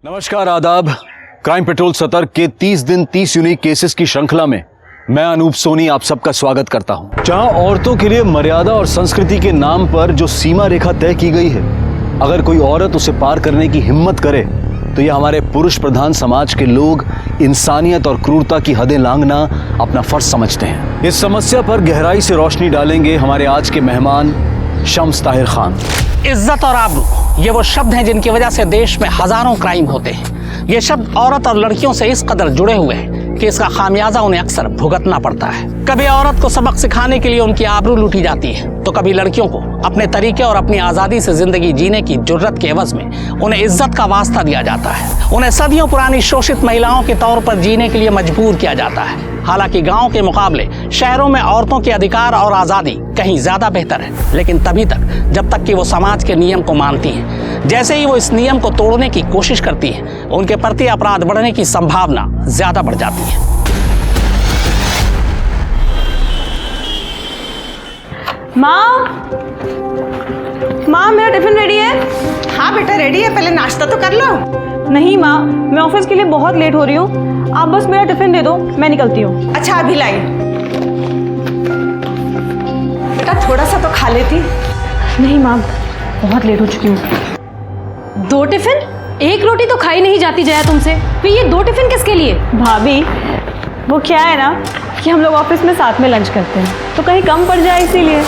नमस्कार, आदाब। Crime petrol सतर्क के 30 दिन 30 यूनिक केसेस की श्रृंखला में मैं अनूप सोनी आप सबका स्वागत करता हूं। जहां औरतों के लिए मर्यादा और संस्कृति के नाम पर जो सीमा रेखा तय की गई है, अगर कोई औरत उसे पार करने की हिम्मत करे तो ये हमारे पुरुष प्रधान समाज के लोग इंसानियत और क्रूरता की हदें लांघना अपना फर्ज समझते हैं। इस समस्या पर गहराई से रोशनी डालेंगे हमारे आज के मेहमान शम्स ताहिर खान। इज्जत और आबरू ये वो शब्द हैं जिनकी वजह से देश में हजारों क्राइम होते हैं। ये शब्द औरत और लड़कियों से इस कदर जुड़े हुए हैं कि इसका खामियाजा उन्हें अक्सर भुगतना पड़ता है। कभी औरत को सबक सिखाने के लिए उनकी आबरू लूटी जाती है, तो कभी लड़कियों को अपने तरीके और अपनी आज़ादी से जिंदगी जीने की जुर्रत के एवज में उन्हें इज्जत का वास्ता दिया जाता है। उन्हें सदियों पुरानी शोषित महिलाओं के तौर पर जीने के लिए मजबूर किया जाता है। हालांकि गांव के मुकाबले शहरों में औरतों के अधिकार और आज़ादी कहीं ज़्यादा बेहतर है, लेकिन तभी तक जब तक कि वो समाज के नियम को मानती हैं। जैसे ही वो इस नियम को तोड़ने की कोशिश करती हैं, उनके प्रति अपराध बढ़ने की संभावना ज़्यादा बढ़ जाती है। माँ मेरा टिफिन रेडी है। हाँ बेटा रेडी है, पहले नाश्ता तो कर लो। नहीं माँ, मैं ऑफिस के लिए बहुत लेट हो रही हूँ, आप बस मेरा टिफिन दे दो, मैं निकलती हूँ। अच्छा अभी लाई। बेटा थोड़ा सा तो खा लेती। नहीं माँ, बहुत लेट हो चुकी हूँ। 2 टिफिन? एक रोटी तो खाई नहीं जाती जया तुमसे, फिर ये 2 टिफिन किसके लिए? भाभी वो क्या है ना कि हम लोग ऑफिस में साथ में लंच करते हैं, तो कहीं कम पड़ जाए इसीलिए।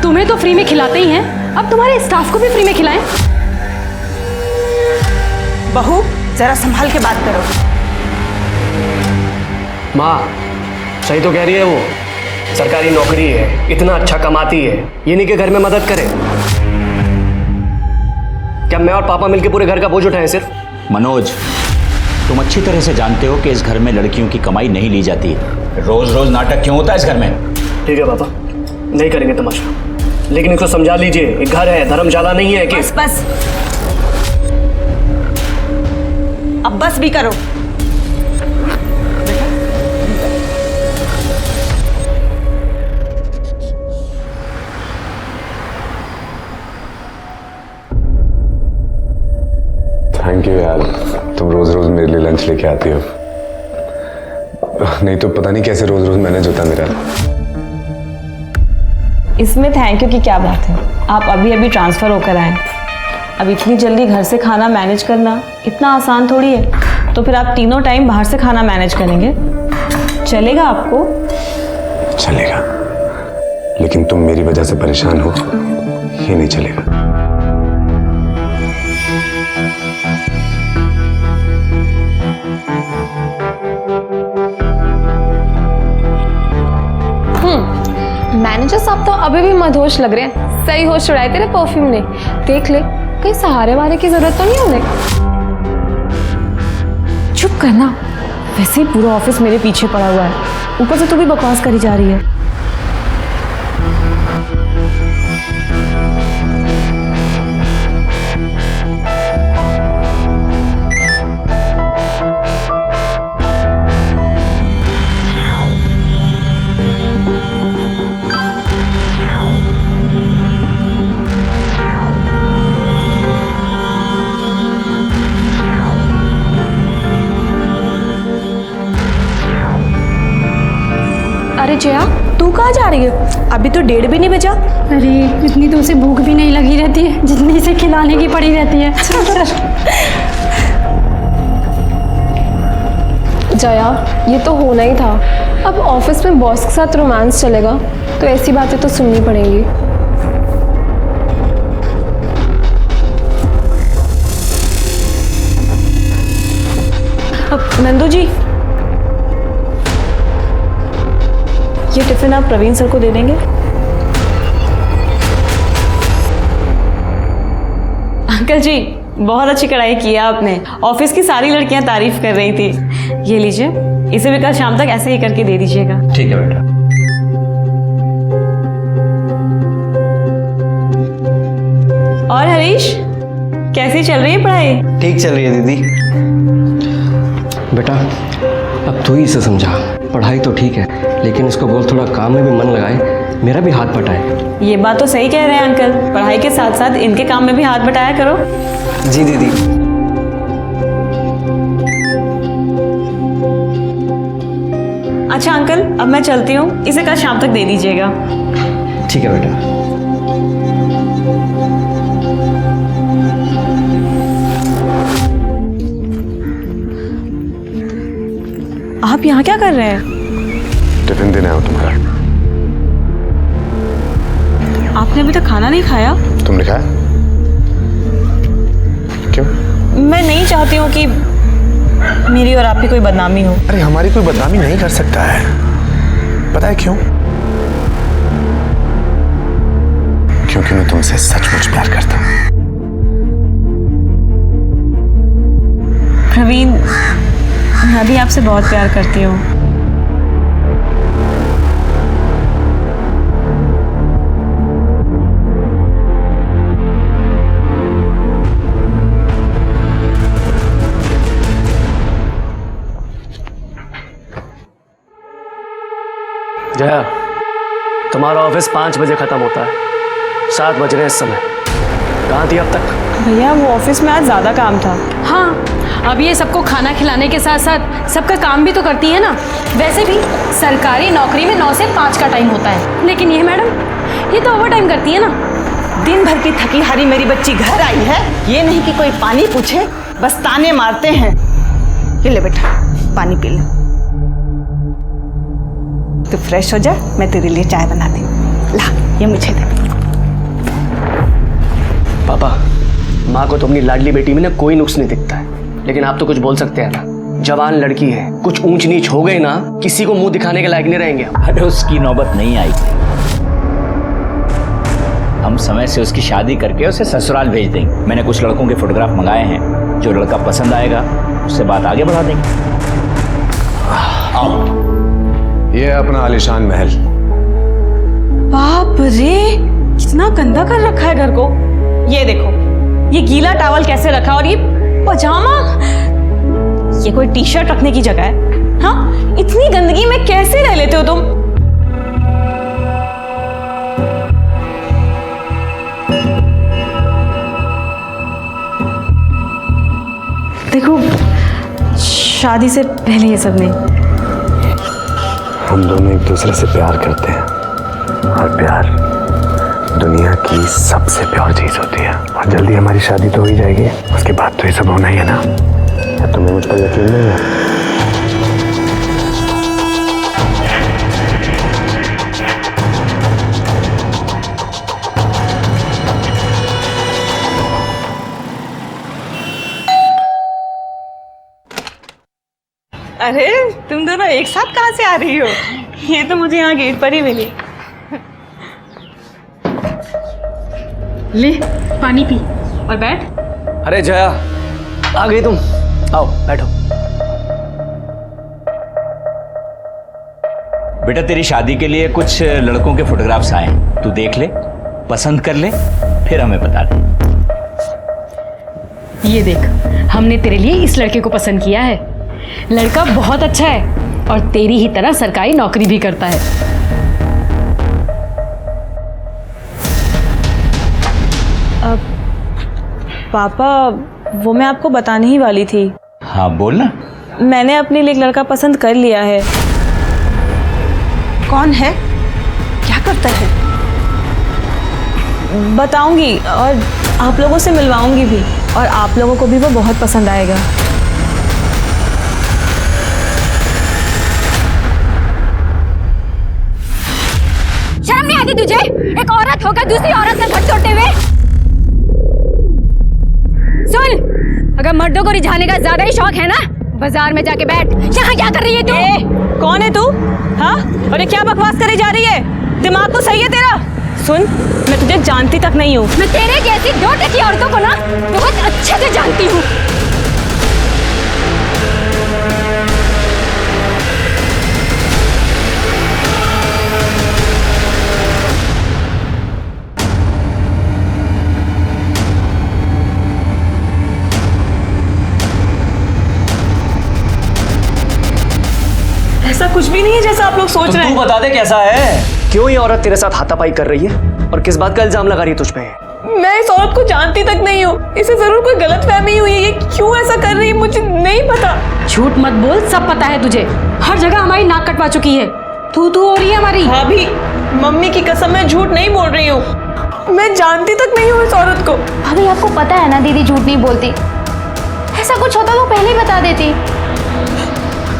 तुम्हें तो फ्री में खिलाते ही हैं, अब तुम्हारे स्टाफ को भी फ्री में खिलाएं। बहू जरा संभाल के बात करो। माँ सही तो कह रही है, वो सरकारी नौकरी है, इतना अच्छा कमाती है, ये नहीं कि घर में मदद करे। क्या मैं और पापा मिलके पूरे घर का बोझ उठाएं सिर्फ? मनोज, तुम अच्छी तरह से जानते हो कि इस घर में लड़कियों की कमाई नहीं ली जाती है। रोज रोज नाटक क्यों होता है इस घर में? ठीक है पापा, नहीं करेंगे तमाशा, लेकिन इसको समझा लीजिए, एक घर है, धर्मशाला नहीं है कि। बस बस अब बस भी करो। थैंक यू यार, तुम रोज रोज मेरे लिए लंच लेके आती हो। नहीं तो पता नहीं कैसे रोज रोज मैनेज होता मेरा। इसमें थैंक यू की क्या बात है, आप अभी अभी ट्रांसफ़र होकर आए। अब इतनी जल्दी घर से खाना मैनेज करना इतना आसान थोड़ी है, तो फिर आप तीनों टाइम बाहर से खाना मैनेज करेंगे? चलेगा आपको? चलेगा, लेकिन तुम मेरी वजह से परेशान हो, ये नहीं चलेगा। मैनेजर साहब तो अभी भी मदहोश लग रहे हैं। सही होश उड़ाए तेरे परफ्यूम ने। देख ले, कहीं सहारे वाले की जरूरत तो नहीं उन्हें। चुप करना, वैसे ही पूरा ऑफिस मेरे पीछे पड़ा हुआ है, ऊपर से तू भी बकवास करी जा रही है। अरे जया, तू कहाँ जा रही है? अभी तो 1:30 भी नहीं बजा। अरे इतनी तो उसे भूख भी नहीं लगी रहती है जितनी इसे खिलाने की पड़ी रहती है। जया, ये तो होना ही था। अब ऑफिस में बॉस के साथ रोमांस चलेगा तो ऐसी बातें तो सुननी पड़ेंगी। अब नंदू जी, ये टिफिन आप प्रवीण सर को दे देंगे? अंकल जी, बहुत अच्छी कढ़ाई की है आपने, ऑफिस की सारी लड़कियां तारीफ कर रही थी। ये लीजिए, इसे भी कल शाम तक ऐसे ही करके दे दीजिएगा। ठीक है बेटा। और हरीश, कैसी चल रही है पढ़ाई? ठीक चल रही है दीदी। बेटा अब तू ही इसे समझा, पढ़ाई तो ठीक है, लेकिन इसको बोल थोड़ा काम में भी मन लगाए, मेरा भी हाथ बटाए। ये बात तो सही कह रहे हैं अंकल, पढ़ाई के साथ साथ इनके काम में भी हाथ बटाया करो। जी दीदी। अच्छा अंकल, अब मैं चलती हूँ, इसे कल शाम तक दे दीजिएगा। ठीक है बेटा। आप यहाँ क्या कर रहे हैं? टिफिन देने आओ तुम्हारा। आपने अभी तक खाना नहीं खाया? तुमने खाया? क्यों? मैं नहीं चाहती हूँ कि मेरी और आपकी कोई बदनामी हो। अरे हमारी कोई बदनामी नहीं कर सकता है, पता है क्यों? क्योंकि मैं तुमसे सचमुच प्यार करता हूँ। प्रवीण, मैं भी आपसे बहुत प्यार करती हूँ। जया, तुम्हारा ऑफिस 5 बजे खत्म होता है, 7 बज रहे हैं इस समय। कहाँ थी अब तक? भैया वो ऑफिस में आज ज़्यादा काम था। हाँ, अब ये सबको खाना खिलाने के साथ साथ सबका काम भी तो करती है ना। वैसे भी सरकारी नौकरी में 9 से 5 का टाइम होता है, लेकिन ये मैडम ये तो ओवर टाइम करती है ना। दिन भर की थकी हारी मेरी बच्ची घर आई है, ये नहीं कि कोई पानी पूछे, बस ताने मारते हैं। ये ले बेटा, पानी पी ले। तू फ्रेश हो जा, मैं तेरे लिए चाय बना दी। ला, ये मुझे दे। पापा, माँ को तो अपनी लाडली बेटी में ना कोई नुक्स नहीं दिखता है, लेकिन आप तो कुछ बोल सकते हैं ना। जवान लड़की है, कुछ ऊंच नीच हो गई ना, किसी को मुंह दिखाने के लायक नहीं रहेंगे। अरे उसकी नौबत नहीं आई, हम समय से उसकी शादी करके उसे ससुराल भेज देंगे। मैंने कुछ लड़कों के फोटोग्राफ मंगाए हैं, जो लड़का पसंद आएगा उससे बात आगे बढ़ा देंगे। आओ। ये है अपना आलीशान महल। बाप रे, कितना गंदा कर रखा है घर को। ये देखो, ये गीला टॉवल कैसे रखा, और ये पजामा, ये कोई टी शर्ट रखने की जगह है? हाँ, इतनी गंदगी में कैसे रह लेते हो तुम? देखो, शादी से पहले ये सब नहीं। हम दोनों एक दूसरे से प्यार करते हैं, और प्यार दुनिया की सबसे प्यार चीज होती है। और जल्दी हमारी शादी तो हो ही जाएगी, उसके बाद तो ये सब होना ही है ना। क्या तुम्हें मुझ पर यकीन नहीं है? अरे तुम दोनों एक साथ कहाँ से आ रही हो? ये तो मुझे यहाँ गेट पर ही मिली। ले पानी पी और बैठ। अरे जया, आ गई तुम, आओ बैठो। बेटा, तेरी शादी के लिए कुछ लड़कों के फोटोग्राफ्स आए हैं, तू देख ले, पसंद कर ले, फिर हमें बता दे। ये देख, हमने तेरे लिए इस लड़के को पसंद किया है। लड़का बहुत अच्छा है और तेरी ही तरह सरकारी नौकरी भी करता है। पापा, वो मैं आपको बताने ही वाली थी। हाँ बोल ना। मैंने अपने लिए एक लड़का पसंद कर लिया है। कौन है? क्या करता है? बताऊंगी, और आप लोगों से मिलवाऊंगी भी, और आप लोगों को भी वो बहुत पसंद आएगा। शर्म नहीं आती तुझे? एक औरत होकर दूसरी औरत से हाथ जोड़ते हुए। सुन, अगर मर्दों को रिझाने का ज्यादा ही शौक है ना, बाजार में जाके बैठ। यहाँ क्या कर रही है तू? कौन है तू? हाँ, और ये क्या बकवास करे जा रही है? दिमाग तो सही है तेरा? सुन, मैं तुझे जानती तक नहीं हूँ। मैं तेरे जैसी 2 टकी औरतों को ना बहुत अच्छे से जानती हूँ। ऐसा कुछ भी नहीं है जैसा आप लोग सोच रहे तू हैं। बता दे कैसा है, क्यों ये औरत तेरे साथ हाथापाई कर रही है और किस बात का इल्जाम लगा रही है तुझ पे? मैं इस औरत को जानती तक नहीं हूँ, इसे जरूर कोई गलतफहमी हुई है। ये क्यों ऐसा कर रही है मुझे नहीं पता। झूठ मत बोल, सब पता है तुझे। हर जगह हमारी नाक कटवा चुकी है, तू हो रही है हमारी। भाभी, मम्मी की कसम मैं झूठ नहीं बोल रही हूँ, मैं जानती तक नहीं हूँ इस औरत को। भाभी आपको पता है ना दीदी झूठ नहीं बोलती, ऐसा कुछ होता तो पहले ही बता देती।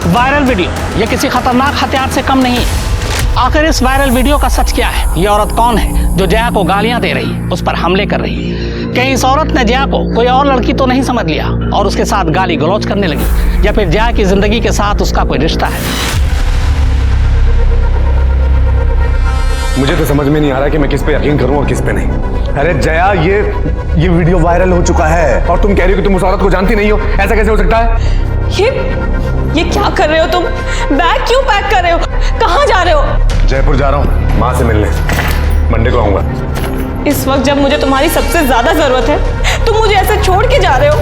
वायरल वीडियो ये किसी खतरनाक हथियार से कम नहीं है। आखिर इस वायरल वीडियो का सच क्या है? ये औरत कौन है जो जया को गालियां दे रही है, उस पर हमले कर रही है? कहीं इस औरत ने जया को कोई और लड़की तो नहीं समझ लिया और उसके साथ गाली गलौज करने लगी, या फिर जया की जिंदगी के साथ उसका कोई रिश्ता है? मुझे तो समझ में नहीं आ रहा कि मैं किस पे यकीन करूं और किस पे नहीं। अरे जया, ये वीडियो वायरल हो चुका है और तुम कह रही हो कि तुम उस औरत को जानती नहीं हो। ऐसा कैसे हो सकता है? ये क्या कर रहे हो तुम? बैग क्यों पैक कर रहे हो? कहाँ जा रहे हो? जयपुर जा रहा हूँ माँ से मिलने, मंडे को आऊंगा। इस वक्त जब मुझे तुम्हारी सबसे ज्यादा जरूरत है तुम मुझे ऐसे छोड़ के जा रहे हो।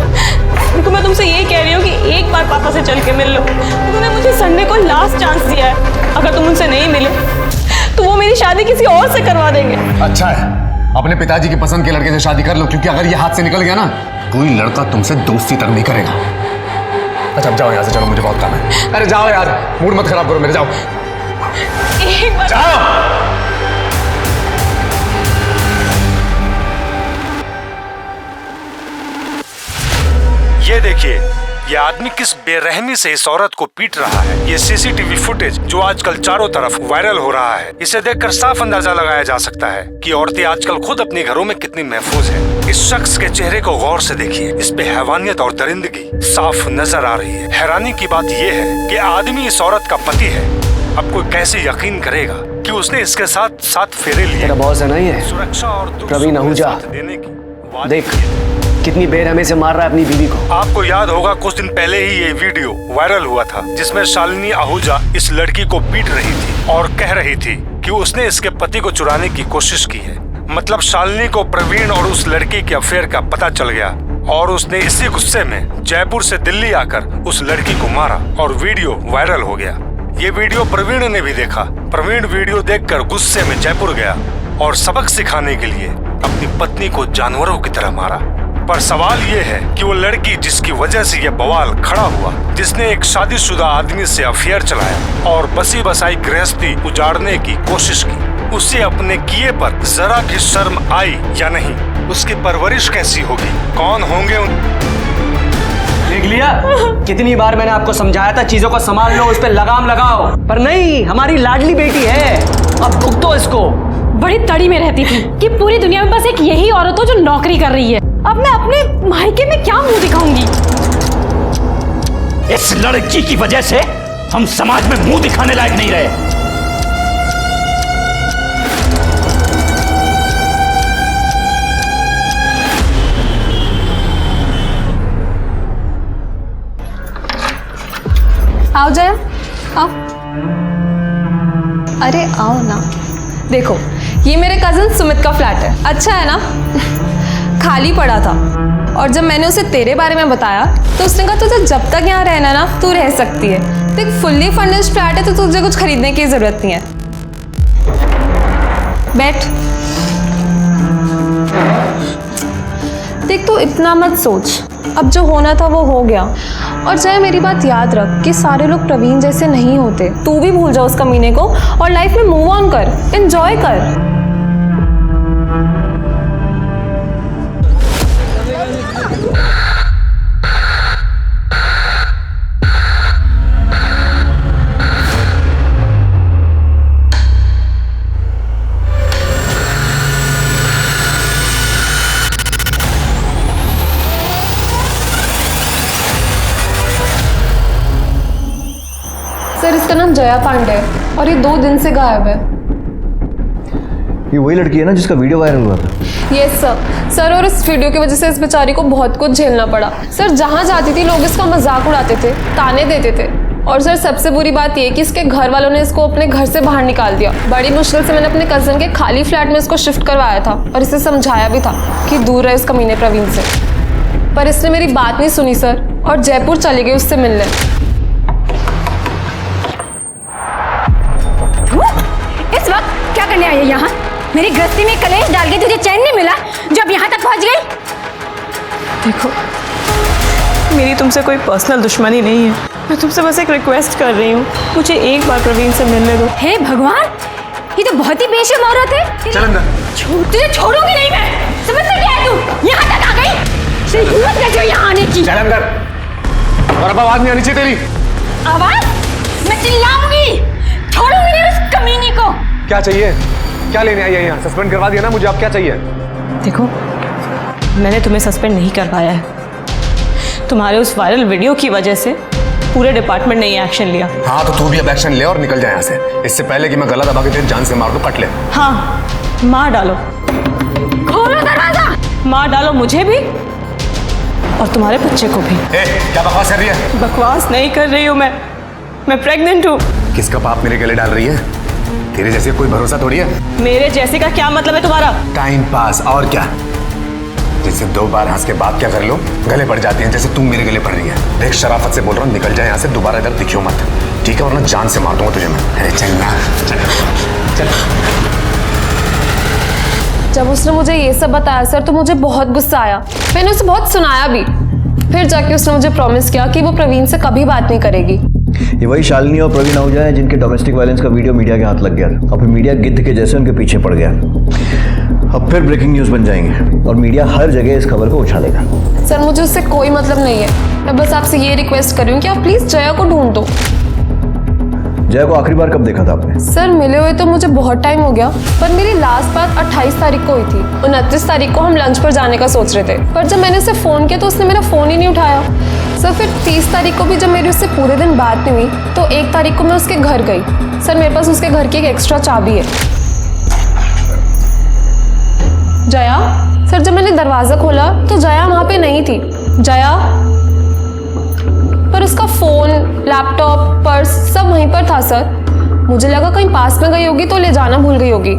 देखो, मैं तुमसे यही कह रही हूँ कि एक बार पापा से चल के मिल लो। उन्होंने मुझे संडे को लास्ट चांस दिया है, अगर तुम उनसे नहीं मिले तो वो मेरी शादी किसी और से करवा देंगे। अच्छा है, अपने पिताजी की पसंद के लड़के से शादी कर लो, क्योंकि अगर ये हाथ से निकल गया ना, कोई लड़का तुमसे दोस्ती तक नहीं करेगा। अच्छा अब जाओ यहाँ से, चलो मुझे बहुत काम है। अरे जाओ यार, मूड मत खराब करो मेरे, जाओ एक बार जाओ। ये देखिए, ये आदमी किस बेरहमी से इस औरत को पीट रहा है। ये सीसीटीवी फुटेज जो आजकल चारों तरफ वायरल हो रहा है, इसे देखकर साफ अंदाजा लगाया जा सकता है कि औरतें आजकल खुद अपने घरों में कितनी महफूज हैं। इस शख्स के चेहरे को गौर से देखिए, इस पे हैवानियत और दरिंदगी साफ नजर आ रही है। हैरानी की बात ये है कि आदमी इस औरत का पति है। अब कोई कैसे यकीन करेगा कि उसने इसके साथ 7 फेरे लिए? तेरा बॉस है ना ये सुरक्षा और प्रवीण आहूजा, देने की देख कितनी बेरहमी से मार रहा है अपनी बीवी को। आपको याद होगा कुछ दिन पहले ही ये वीडियो वायरल हुआ था, जिसमें शालिनी आहूजा इस लड़की को पीट रही थी और कह रही थी कि उसने इसके पति को चुराने की कोशिश की है। मतलब शालिनी को प्रवीण और उस लड़की के अफेयर का पता चल गया और उसने इसी गुस्से में जयपुर से दिल्ली आकर उस लड़की को मारा और वीडियो वायरल हो गया। ये वीडियो प्रवीण ने भी देखा। प्रवीण वीडियो देखकर गुस्से में जयपुर गया और सबक सिखाने के लिए अपनी पत्नी को जानवरों की तरह मारा। पर सवाल ये है कि वो लड़की जिसकी वजह से ये बवाल खड़ा हुआ, जिसने एक शादीशुदा आदमी से अफेयर चलाया और बसी बसाई गृहस्थी उजाड़ने की कोशिश की, उसे अपने किए पर जरा भी शर्म आई या नहीं? उसकी परवरिश कैसी होगी? कौन होंगे उन? देख लिया, कितनी बार मैंने आपको समझाया था चीजों को संभाल लो, उस पर लगाम लगाओ, पर नहीं, हमारी लाडली बेटी है, अब भुगतो इसको। बड़ी तड़ी में रहती थी कि पूरी दुनिया में बस एक यही औरत हो जो नौकरी कर रही है। अब मैं अपने मायके में क्या मुंह दिखाऊंगी? इस लड़की की वजह से हम समाज में मुंह दिखाने लायक नहीं रहे। आओ जया, आओ। अरे आओ ना। देखो, ये मेरे कजन सुमित का फ्लैट है, अच्छा है ना? खाली पड़ा था और जब मैंने उसे तेरे बारे में बताया तो उसने कहा तुझे जब तक यहाँ रहना ना तू रह सकती है। देख, फुल्ली फर्निश्ड फ्लैट है तो तुझे कुछ खरीदने की जरूरत नहीं है। बैठ। देख, तू इतना मत सोच, अब जो होना था वो हो गया। और जय, मेरी बात याद रख कि सारे लोग प्रवीण जैसे नहीं होते। तू भी भूल जा उस कमीने को और लाइफ में मूव ऑन कर, एंजॉय कर। सर, इसका नाम जया पांडे है और ये 2 दिन से गायब है। ये वही लड़की है ना जिसका वीडियो वायरल हुआ था? यस सर, और इस वीडियो की वजह से इस बेचारी को बहुत कुछ झेलना पड़ा। सर, जहाँ जाती थी लोग इसका मजाक उड़ाते थे, ताने देते थे। और सर, सबसे बुरी बात ये कि इसके घर वालों ने इसको अपने घर से बाहर निकाल दिया। बड़ी मुश्किल से मैंने अपने कजन के खाली फ्लैट में इसको शिफ्ट करवाया था और इसे समझाया भी था कि दूर रहे इस कमीने प्रवीण से, पर इसने मेरी बात नहीं सुनी सर और जयपुर चली गई उससे मिलने। करने आई है यहाँ? मेरी गृहस्थी में कलेश डाल के तुझे चैन नहीं मिला जब यहाँ तक पहुँच गई? देखो, मेरी तुमसे कोई पर्सनल दुश्मनी नहीं है। मैं तुमसे बस एक रिक्वेस्ट कर रही हूँ, मुझे एक बार प्रवीण से मिलने दो। हे भगवान, ये तो बहुत ही बेशर्म औरत है। चल अंदर। तुझे छोड़ूंगी नहीं मैं। समझते क्या है तू? यहाँ तक आ गई, तेरी हिम्मत कैसे हुई यहाँ आने की? चल अंदर। और अब आवाज नहीं आनी चाहिए तेरी। आवाज? मैं चिल्लाऊंगी, छोड़ूंगी नहीं उस कमीनी को। क्या चाहिए? क्या लेने आई है यहाँ? सस्पेंड करवा दिया ना मुझे, अब क्या चाहिए? देखो, मैंने तुम्हें सस्पेंड नहीं करवाया है। तुम्हारे उस वायरल वीडियो की वजह से पूरे डिपार्टमेंट ने ये एक्शन लिया। हाँ तो तू भी अब एक्शन ले और निकल जाए यहाँ से, इससे पहले कि मैं गला दबा के तेरी जान से मार दूं, कट ले। हाँ, मार डालो। खोलो दरवाजा। मार डालो मुझे भी और तुम्हारे बच्चे को भी। क्या बकवास कर रही है? बकवास नहीं कर रही हूँ मैं प्रेग्नेंट हूँ। किसका पाप मेरे गले डाल रही है? तेरे जैसे कोई भरोसा थोड़ी है। मेरे जैसे का क्या मतलब है तुम्हारा? टाइम पास, और क्या? जिससे 2 बार हंस के बात क्या कर लो, गले पड़ जाती हैं, जैसे तुम मेरे गले पड़ रही है। देख, शराफत से बोल रहा हूँ, निकल जाए यहाँ से, दोबारा इधर दिखियो मत, ठीक है? वरना जान से मार दूंगा तुझे मैं। अरे चल ना, चल। जब उसने मुझे ये सब बताया सर तो मुझे बहुत गुस्सा आया। मैंने उसे बहुत सुनाया भी। फिर जाके उसने मुझे प्रॉमिस किया कि वो प्रवीण से कभी बात नहीं करेगी। ये वही शालिनी और प्रवीण आहूजा हैं जिनके डोमेस्टिक वायलेंस का वीडियो मीडिया के हाथ लग गया था। अब मीडिया गिद्ध के जैसे उनके पीछे पड़ गया। अब फिर ब्रेकिंग न्यूज़ बन जाएंगे और मीडिया हर जगह इस खबर को उछालेगा। सर मुझे उससे कोई मतलब नहीं है। मैं बस आपसे ये रिक्वेस्ट कर रही हूँ कि आप प्लीज जया को ढूंढ दो। जया को आखिरी बार कब देखा था आपने? सर मिले हुए तो मुझे बहुत टाइम हो गया, पर मेरी लास्ट बात 28 तारीख को हुई थी। 29 तारीख को हम लंच पर जाने का सोच रहे थे, पर जब मैंने उसे फ़ोन किया तो उसने मेरा फ़ोन ही नहीं उठाया। सर फिर 30 तारीख को भी जब मेरी उससे पूरे दिन बात नहीं हुई तो 1 तारीख को मैं उसके घर गई। सर मेरे पास उसके घर की एक एक्स्ट्रा चाबी है। जया, सर जब मैंने दरवाज़ा खोला तो जया वहाँ पे नहीं थी। जया, पर उसका फ़ोन, लैपटॉप, पर्स सब वहीं पर था सर। मुझे लगा कहीं पास में गई होगी तो ले जाना भूल गई होगी।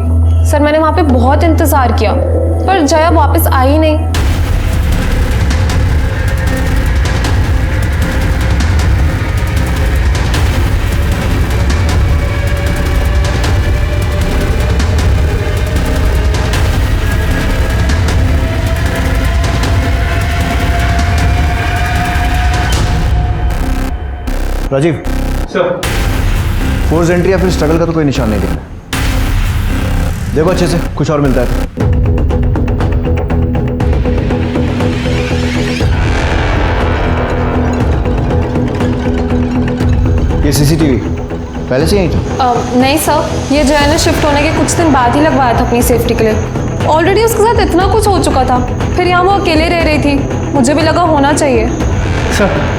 सर मैंने वहाँ पे बहुत इंतज़ार किया पर जया वापस आई नहीं। राजीव सर, फोर्स एंट्री या फिर स्ट्रगल का तो कोई निशान नहीं दिख रहा। देखो अच्छे से, कुछ और मिलता है। ये सीसीटीवी पहले से यही था? नहीं सर, ये जया ने शिफ्ट होने के कुछ दिन बाद ही लगवाया था अपनी सेफ्टी के लिए। ऑलरेडी उसके साथ इतना कुछ हो चुका था, फिर यहाँ वो अकेले रह रही थी, मुझे भी लगा होना चाहिए। सर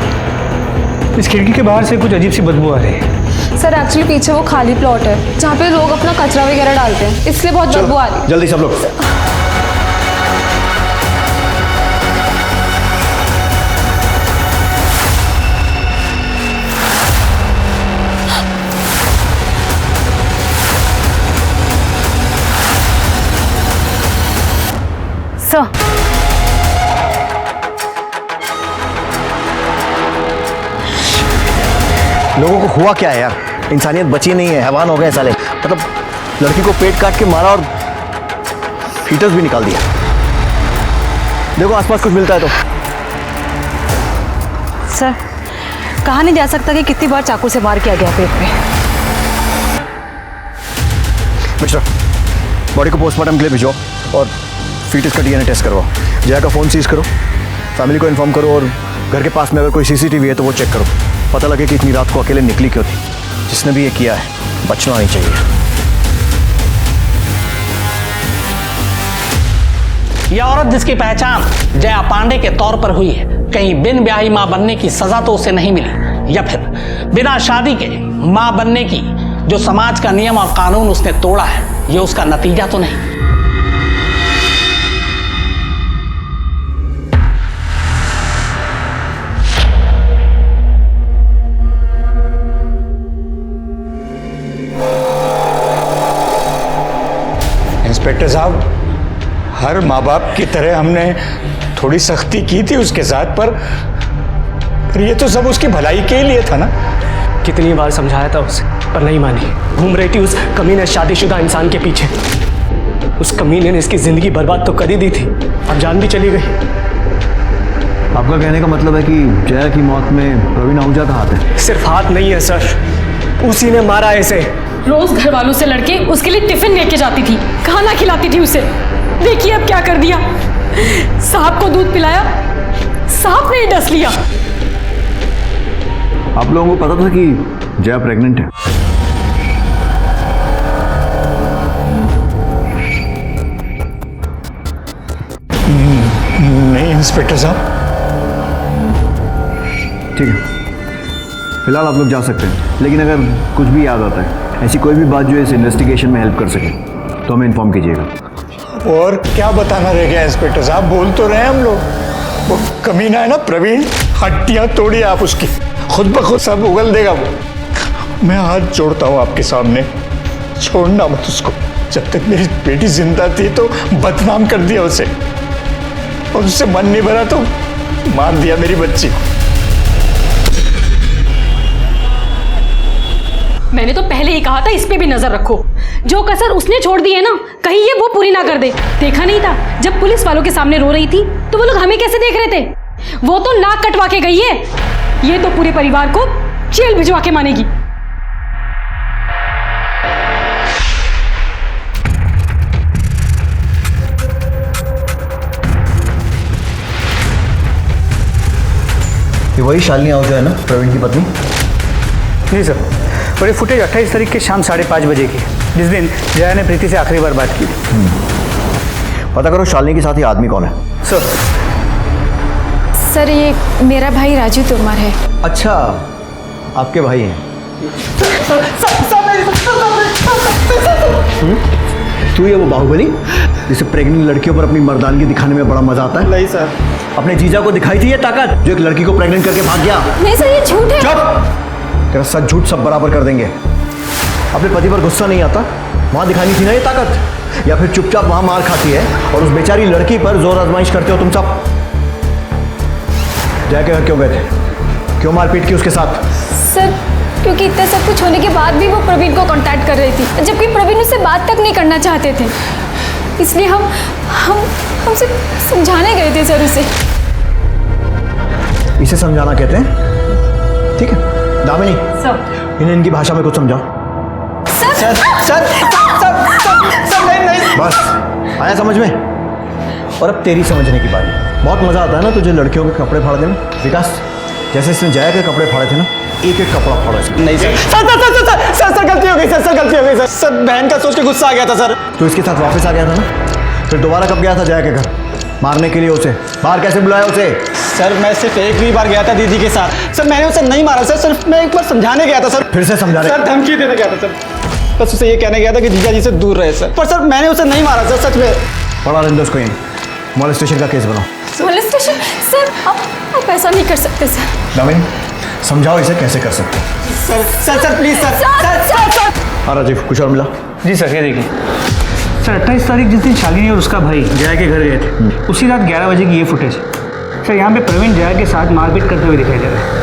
इस खिड़की के बाहर से कुछ अजीब सी बदबू आ रही है। सर एक्चुअली पीछे वो खाली प्लॉट है जहाँ पे लोग अपना कचरा वगैरह डालते हैं, इसलिए बहुत बदबू आ रही है। जल्दी सब लोग। सर लोगों को हुआ क्या है यार? इंसानियत बची नहीं है, हैवान हो गए साले। मतलब लड़की को पेट काट के मारा और फीटस भी निकाल दिया। देखो आसपास कुछ मिलता है तो। सर, कहा नहीं जा सकता कि कितनी बार चाकू से वार किया गया पेट पे। मिस्टर, बॉडी को पोस्टमार्टम के लिए भिजो और फीटस का डीएनए टेस्ट करवाओ। जया का फ़ोन सीज करो, फैमिली को इन्फॉर्म करो और घर के पास में अगर कोई सीसीटीवी है तो वो चेक करो। पता लगे कि इतनी रात को अकेले निकली क्यों थी। जिसने भी ये किया है बचना नहीं चाहिए। यह औरत जिसकी पहचान जया पांडे के तौर पर हुई है, कहीं बिन ब्याही मां बनने की सजा तो उसे नहीं मिली, या फिर बिना शादी के मां बनने की जो समाज का नियम और कानून उसने तोड़ा है, ये उसका नतीजा तो नहीं। इंस्पेक्टर साहब, हर माँ बाप की तरह हमने थोड़ी सख्ती की थी उसके साथ, पर ये तो सब उसकी भलाई के लिए था ना। कितनी बार समझाया था उसे, पर नहीं मानी। घूम रही थी उस कमीने शादीशुदा इंसान के पीछे। उस कमीने ने इसकी जिंदगी बर्बाद तो कर ही दी थी, अब जान भी चली गई। आपका कहने का मतलब है कि जया की मौत में प्रवीण आहूजा का हाथ है? सिर्फ हाथ नहीं है सर, उसी ने मारा है इसे। रोज घर वालों से लड़के उसके लिए टिफिन लेके जाती थी, खाना खिलाती थी उसे। देखिए अब क्या कर दिया। सांप को दूध पिलाया, सांप ने ही डस लिया। आप लोगों को पता था कि जया प्रेग्नेंट है? नहीं इंस्पेक्टर साहब। ठीक है, फिलहाल आप लोग जा सकते हैं, लेकिन अगर कुछ भी याद आता है, ऐसी कोई भी बात जो इस इन्वेस्टिगेशन में हेल्प कर सके, तो हमें इन्फॉर्म कीजिएगा। और क्या बताना रह गया इंस्पेक्टर साहब, बोल तो रहे हम लोग। वो कमीना है ना प्रवीण, हड्डियां तोड़िए आप उसकी, खुद ब खुद सब उगल देगा वो। मैं हाथ जोड़ता हूँ आपके सामने, छोड़ना मत उसको। जब तक मेरी बेटी जिंदा थी तो बदनाम कर दिया उसे, और उससे मन नहीं भरा तो मार दिया मेरी बच्ची को। मैंने तो पहले ही कहा था इस पे भी नजर रखो। जो कसर उसने छोड़ दी है ना, कहीं ये वो पूरी ना कर दे। देखा नहीं था जब पुलिस वालों के सामने रो रही थी तो वो लोग हमें कैसे देख रहे थे? वो तो नाक कटवा के गई है, ये तो पूरे परिवार को जेल भिजवा के मानेगी। ये वही शालिनी आहूजा है ना, प्रवीण की पत्नी? जी सर, और ये फुटेज 28 तारीख के शाम 5:30 बजे की, जिस दिन जया ने प्रीति से आखिरी बार बात की। पता करो शालिनी के साथ ही आदमी कौन है। सर ये मेरा भाई राजू तोमर है। अच्छा, आपके भाई हैं? तू ये वो बाहुबली जिसे प्रेग्नेंट लड़कियों पर अपनी मर्दानगी दिखाने में बड़ा मजा आता है? नहीं सर। अपने जीजा को दिखाई थी ये ताकत जो एक लड़की को प्रेग्नेंट करके भाग गया? नहीं सर, ये झूठ है। चुप! तेरा सच झूठ सब बराबर कर देंगे। अपने पति पर गुस्सा नहीं आता, वहां दिखानी थी ना ये ताकत, या फिर चुपचाप वहां मार खाती है और उस बेचारी लड़की पर जोर आजमाइश करते हो तुम सब? जया के घर क्यों गए थे? क्यों मारपीट की उसके साथ? सर क्योंकि इतना सब कुछ होने के बाद भी वो प्रवीण को कांटेक्ट कर रही थी, जबकि प्रवीण उससे बात तक नहीं करना चाहते थे। इसलिए हमसे समझाने गए थे सर उसे। इसे समझाना कहते हैं? ठीक है दामिनी, इन्हें इनकी भाषा में कुछ समझाओ। सर सर नहीं। बस आया समझ में? और अब तेरी समझने की बारी। बहुत मजा आता है ना तुझे लड़कियों के कपड़े फाड़ने में। विकास, जैसे इसने जया के कपड़े फाड़े थे ना, एक एक कपड़ा फाड़ा इसका। नहीं सर। सर गलती हो गई सर, गलती हो गई सर। बहन का सोच के गुस्सा आ गया था सर। तो इसके साथ वापस आ गया था ना, फिर दोबारा कब गया था जया के घर मारने के लिए? उसे बाहर कैसे बुलाया उसे? सर मैं सिर्फ एक ही बार गया था दीदी के साथ। सर मैंने उसे नहीं मारा सर, सिर्फ मैं एक बार समझाने गया था सर। फिर से समझाने? सर धमकी देने गया था सर, बस उसे ये कहने गया था कि जीजा जी से दूर रहे सर। पर सर मैंने उसे नहीं मारा सर, सच में। पढ़ा रहने उसको, यहीं मॉलेस्टेशन का केस बनाओ। मॉलेस्टेशन? सर आप ऐसा नहीं कर सकते सर। दामिनी समझाओ इसे कैसे कर सकते हैं। Sir please sir. हाँ राजीव, कुछ और मिला? जी सर, ये देखिए सर, 28 तारीख जिस दिन शालिनी और उसका भाई जया के घर गए थे, उसी रात 11 बजे की ये फुटेज सर। यहाँ पे प्रवीण जया के साथ मारपीट करते हुए दिखाई दे रहा है।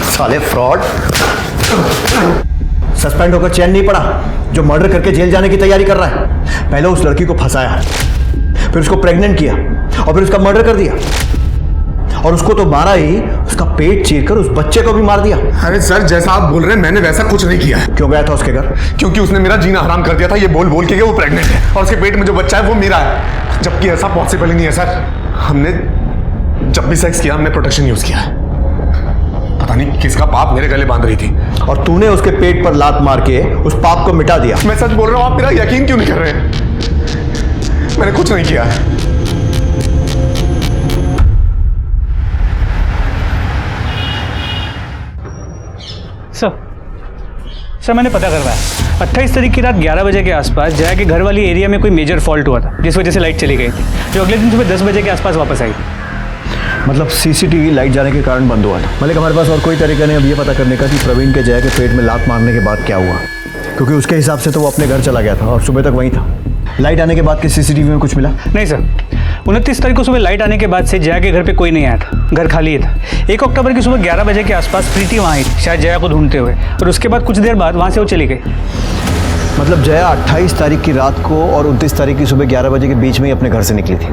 साले फ्रॉड, सस्पेंड होकर चैन नहीं पड़ा जो मर्डर करके जेल जाने की तैयारी कर रहा है। पहले उस लड़की को फंसाया, फिर उसको प्रेग्नेंट किया और फिर उसका मर्डर कर दिया, और उसको तो मारा ही, उसका पेट चीरकर उस बच्चे को भी मार दिया। अरे सर, जैसा आप बोल रहे हैं मैंने वैसा कुछ नहीं किया है। क्यों गया था उसके घर? क्योंकि उसने मेरा जीना हराम कर दिया था ये बोल बोल के वो प्रेग्नेंट है और उसके पेट में जो बच्चा है वो मेरा है, जबकि ऐसा पॉसिबल ही नहीं है सर। हमने जब भी सेक्स किया हमने प्रोटेक्शन यूज किया है। पता नहीं किसका पाप मेरे गले बांध रही थी, और तूने उसके पेट पर लात मार के उस पाप को मिटा दिया। मैं सच बोल रहा हूं, आप मेरा यकीन क्यों नहीं कर रहे हैं? मैंने कुछ नहीं किया है। सर मैंने पता करवाया, 28 तारीख की रात 11 बजे के आसपास जया के घर वाली एरिया में कोई मेजर फॉल्ट हुआ था, जिस वजह से लाइट चली गई थी, जो अगले दिन सुबह 10 बजे के आसपास वापस आई। मतलब सीसीटीवी लाइट जाने के कारण बंद हुआ था। मलिक, हमारे पास और कोई तरीका नहीं अब ये पता करने का कि प्रवीण के जया के पेट में लात मारने के बाद क्या हुआ, क्योंकि उसके हिसाब से तो वो अपने घर चला गया था और सुबह तक वहीं था। लाइट आने के बाद के सीसीटीवी में कुछ मिला? नहीं सर, 29 तारीख को सुबह लाइट आने के बाद से जया के घर पे कोई नहीं आया था, घर खाली ही था। 1 अक्टूबर की सुबह 11 बजे के आसपास प्रीति वहाँ आई थी, शायद जया को ढूंढते हुए, और उसके बाद कुछ देर बाद वहाँ से वो चली गई। मतलब जया 28 तारीख की रात को और 29 तारीख की सुबह 11 बजे के बीच में ही अपने घर से निकली थी।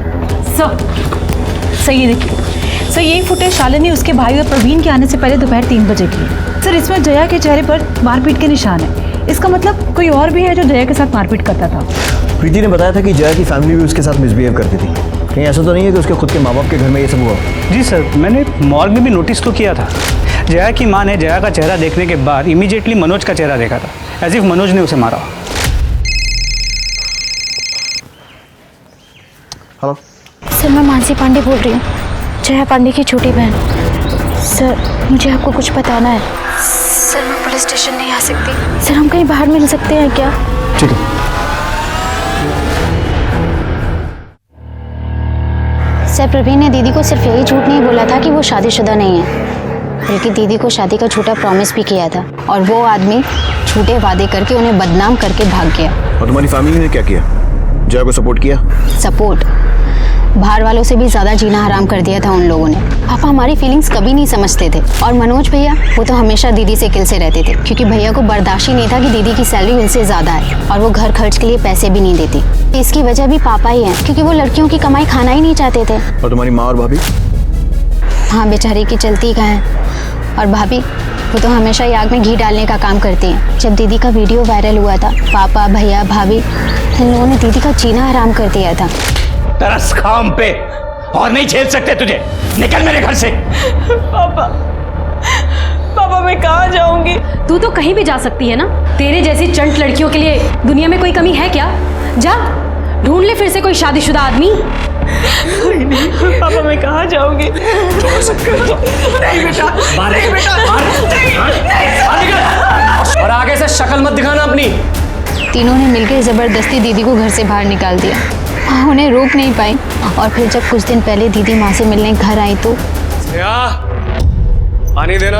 सर ये देखिए सर, यही फुटेज शालिनी उसके भाई और प्रवीण के आने से पहले दोपहर 3 बजे की है। सर इसमें जया के चेहरे पर मारपीट के निशान है। इसका मतलब कोई और भी है जो जया के साथ मारपीट करता था। प्रीति ने बताया था कि जया की फैमिली भी उसके साथ मिसबिहेव करती थी। कहीं ऐसा तो नहीं है कि उसके खुद के माँ बाप के घर में ये सब हुआ? जी सर, मैंने मॉर्ग में भी नोटिस तो किया था। जया की माँ ने जया का चेहरा देखने के बाद इमीडिएटली मनोज का चेहरा देखा था, एज इफ मनोज ने उसे मारा। हेलो सर, मैं मानसी पांडे बोल रही हूँ, जया पांडे की छोटी बहन। सर मुझे आपको कुछ बताना है। सर मैं पुलिस स्टेशन नहीं आ सकती। सर हम कहीं बाहर मिल सकते हैं क्या? ठीक है। सर प्रवीण ने दीदी को सिर्फ यही झूठ नहीं बोला था कि वो शादीशुदा नहीं है, बल्कि दीदी को शादी का झूठा प्रॉमिस भी किया था, और वो आदमी झूठे वादे करके उन्हें बदनाम करके भाग गया। और तुम्हारी फैमिली ने क्या किया? जया को सपोर्ट किया? सपोर्ट? बाहर वालों से भी ज़्यादा जीना हराम कर दिया था उन लोगों ने। पापा हमारी फीलिंग्स कभी नहीं समझते थे, और मनोज भैया वो तो हमेशा दीदी से किल से रहते थे, क्योंकि भैया को बर्दाश्त ही नहीं था कि दीदी की सैलरी उनसे ज़्यादा है और वो घर खर्च के लिए पैसे भी नहीं देती। इसकी वजह भी पापा ही हैं, क्योंकि वो लड़कियों की कमाई खाना ही नहीं चाहते थे। और तुम्हारी माँ और भाभी? हाँ बेचारी की चलती का है, और भाभी वो तो हमेशा ही आग में घी डालने का काम करती हैं। जब दीदी का वीडियो वायरल हुआ था, पापा भैया भाभी इन लोगों ने दीदी का जीना हराम कर दिया था। तरस खाम पे और नहीं झेल सकते तुझे, निकल मेरे घर से। पापा मैं कहाँ जाऊंगी? तू तो कहीं भी जा सकती है ना। तेरे जैसी चंट लड़कियों के लिए दुनिया में कोई कमी है क्या? जा ढूंढ ले फिर से कोई शादीशुदा आदमी। नहीं पापा मैं कहाँ जाऊंगी? नहीं बेटा, नहीं बेटा, और आगे से शक्ल मत दिखाना अपनी। तीनों ने मिलकर जबरदस्ती दीदी को घर से बाहर निकाल दिया। माँ उन्हें रोक नहीं पाई, और फिर जब कुछ दिन पहले दीदी माँ से मिलने घर आई तो पानी देना।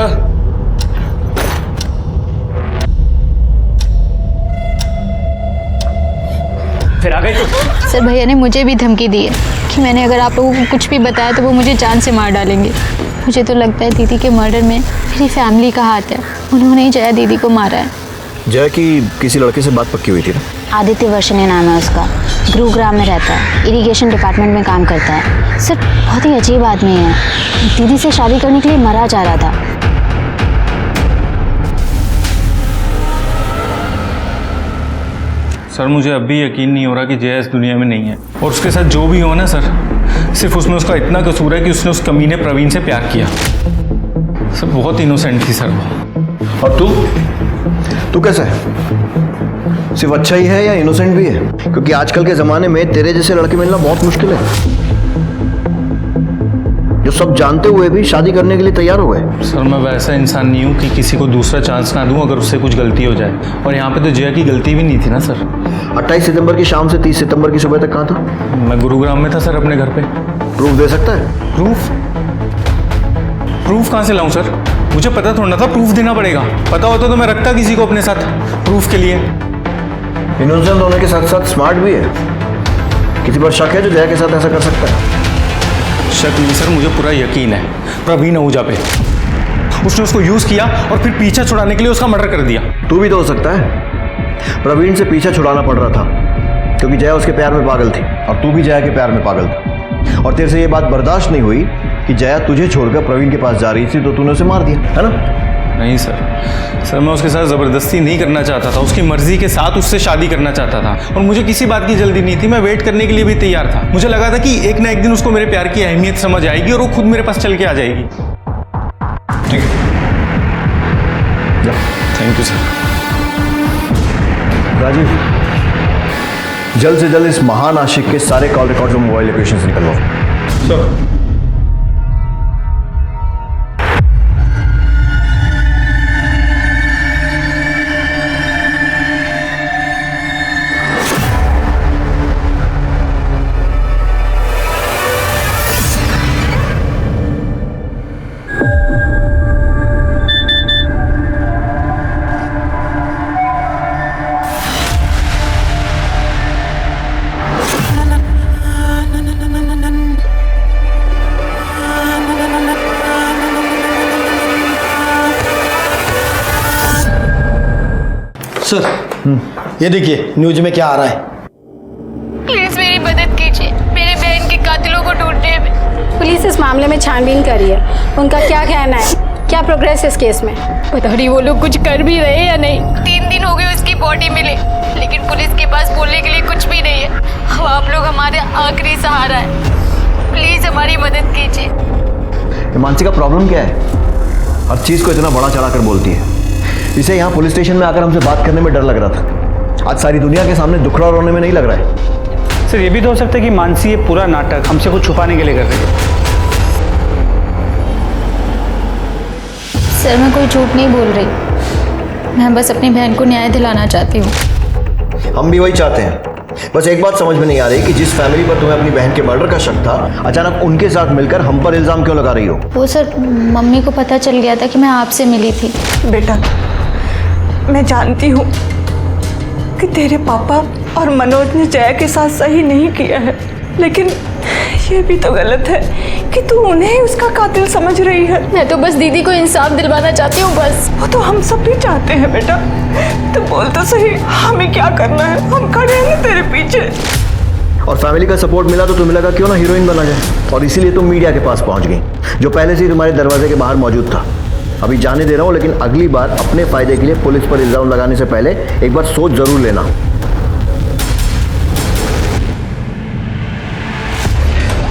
फिर आ गई तू? सर भैया ने मुझे भी धमकी दी है कि मैंने अगर आप लोगों को कुछ भी बताया तो वो मुझे जान से मार डालेंगे। मुझे तो लगता है दीदी के मर्डर में मेरी फैमिली का हाथ है। उन्होंने ही जया दीदी को मारा है। जया की किसी लड़के से बात पक्की हुई थी ना? आदित्य वर्षने नाम है उसका, गुरुग्राम में रहता है, इरिगेशन डिपार्टमेंट में काम करता है। सर बहुत ही अजीब आदमी है, दीदी से शादी करने के लिए मरा जा रहा था। सर मुझे अब भी यकीन नहीं हो रहा कि जया इस दुनिया में नहीं है, और उसके साथ जो भी हो ना सर, सिर्फ उसमें उसका इतना कसूर है कि उसने उस कमीने प्रवीण से प्यार किया। सर बहुत इनोसेंट थी सर वो। और तू कैसा है? सिर्फ अच्छा ही है या इनोसेंट भी है? क्योंकि आजकल के ज़माने में तेरे जैसे लड़के मिलना बहुत मुश्किल है, जो सब जानते हुए भी शादी करने के लिए तैयार हो गए। सर मैं वैसा इंसान नहीं हूँ कि किसी को दूसरा चांस ना दूँ अगर उससे कुछ गलती हो जाए, और यहाँ पे तो जया की गलती भी नहीं थी ना सर। 28 सितंबर की शाम से 30 सितंबर की सुबह तक कहाँ था? मैं गुरुग्राम में था सर, अपने घर पे। प्रूफ दे सकता है? प्रूफ कहाँ से लाऊं सर? मुझे पता थोड़ा था प्रूफ देना पड़ेगा। पता होता तो मैं रखता किसी को अपने साथ प्रूफ के लिए। इनोसेंट होने के साथ साथ स्मार्ट भी है। किसी पर शक है जो जया के साथ ऐसा कर सकता है? शक नहीं सर, मुझे पूरा यकीन है प्रवीण आहूजा पे। उसने उसको यूज किया और फिर पीछा छुड़ाने के लिए उसका मर्डर कर दिया। तू भी तो हो सकता है। प्रवीण से पीछा छुड़ाना पड़ रहा था क्योंकि जया उसके प्यार में पागल थी, और तू भी जया के प्यार में पागल था, और तेरे से ये बात बर्दाश्त नहीं हुई कि जया तुझे छोड़कर प्रवीण के पास जा रही थी, तो तूने उसे मार दिया, है ना? नहीं सर मैं उसके साथ ज़बरदस्ती नहीं करना चाहता था, उसकी मर्जी के साथ उससे शादी करना चाहता था, और मुझे किसी बात की जल्दी नहीं थी। मैं वेट करने के लिए भी तैयार था। मुझे लगा था कि एक ना एक दिन उसको मेरे प्यार की अहमियत समझ आएगी और वो खुद मेरे पास चल के आ जाएगी। Thank you sir. राजीव, जल्द से जल्द इस महान आशिक के सारे कॉल रिकॉर्ड्स और मोबाइल लोकेशन से निकलवाओ। सर सर ये देखिए न्यूज में क्या आ रहा है। प्लीज मेरी मदद कीजिए, मेरे बहन के कातिलों को ढूंढने में। पुलिस इस मामले में छानबीन कर रही है। उनका क्या कहना है, क्या प्रोग्रेस है इस केस में? पता नहीं वो लोग कुछ कर भी रहे हैं या नहीं। 3 दिन हो गए उसकी बॉडी मिले, लेकिन पुलिस के पास बोलने के लिए कुछ भी नहीं है। अब आप लोग हमारे आखिरी सहारा है, प्लीज हमारी मदद कीजिए। मानसी का प्रॉब्लम क्या है? हर चीज़ को इतना बड़ा चढ़ा कर बोलती है। इसे यहाँ पुलिस स्टेशन में आकर हमसे बात करने में डर लग रहा था, आज सारी दुनिया के सामने दुखड़ा रोने में नहीं लग रहा है। सर ये भी तो हो सकता है कि मानसी ये पूरा नाटक हमसे कुछ छुपाने के लिए कर रही है। सर मैं कोई झूठ नहीं बोल रही, मैं बस अपनी बहन को न्याय दिलाना चाहती हूँ। हम भी वही चाहते हैं। बस एक बात समझ में नहीं आ रही कि जिस फैमिली पर तुम्हें अपनी बहन के मर्डर का शक था, अचानक उनके साथ मिलकर हम पर इल्जाम क्यों लगा रही हो? वो सर मम्मी को पता चल गया था कि मैं आपसे मिली थी। बेटा मैं जानती हूँ कि तेरे पापा और मनोज ने जया के साथ सही नहीं किया है, लेकिन ये भी तो गलत है कि तू उन्हें उसका कातिल समझ रही है। मैं तो बस दीदी को इंसाफ दिलवाना चाहती हूँ बस। वो तो हम सब भी चाहते हैं बेटा, तू बोल तो सही हमें क्या करना है, हम खड़े हैं तेरे पीछे। और फैमिली का सपोर्ट मिला तो तुम्हें लगा क्यों ना हीरोइन बना जाए, और इसीलिए तुम मीडिया के पास पहुंच गई, जो पहले से ही तुम्हारे दरवाजे के बाहर मौजूद था। अभी जाने दे रहा हूँ, लेकिन अगली बार अपने फायदे के लिए पुलिस पर इल्जाम लगाने से पहले एक बार सोच जरूर लेना।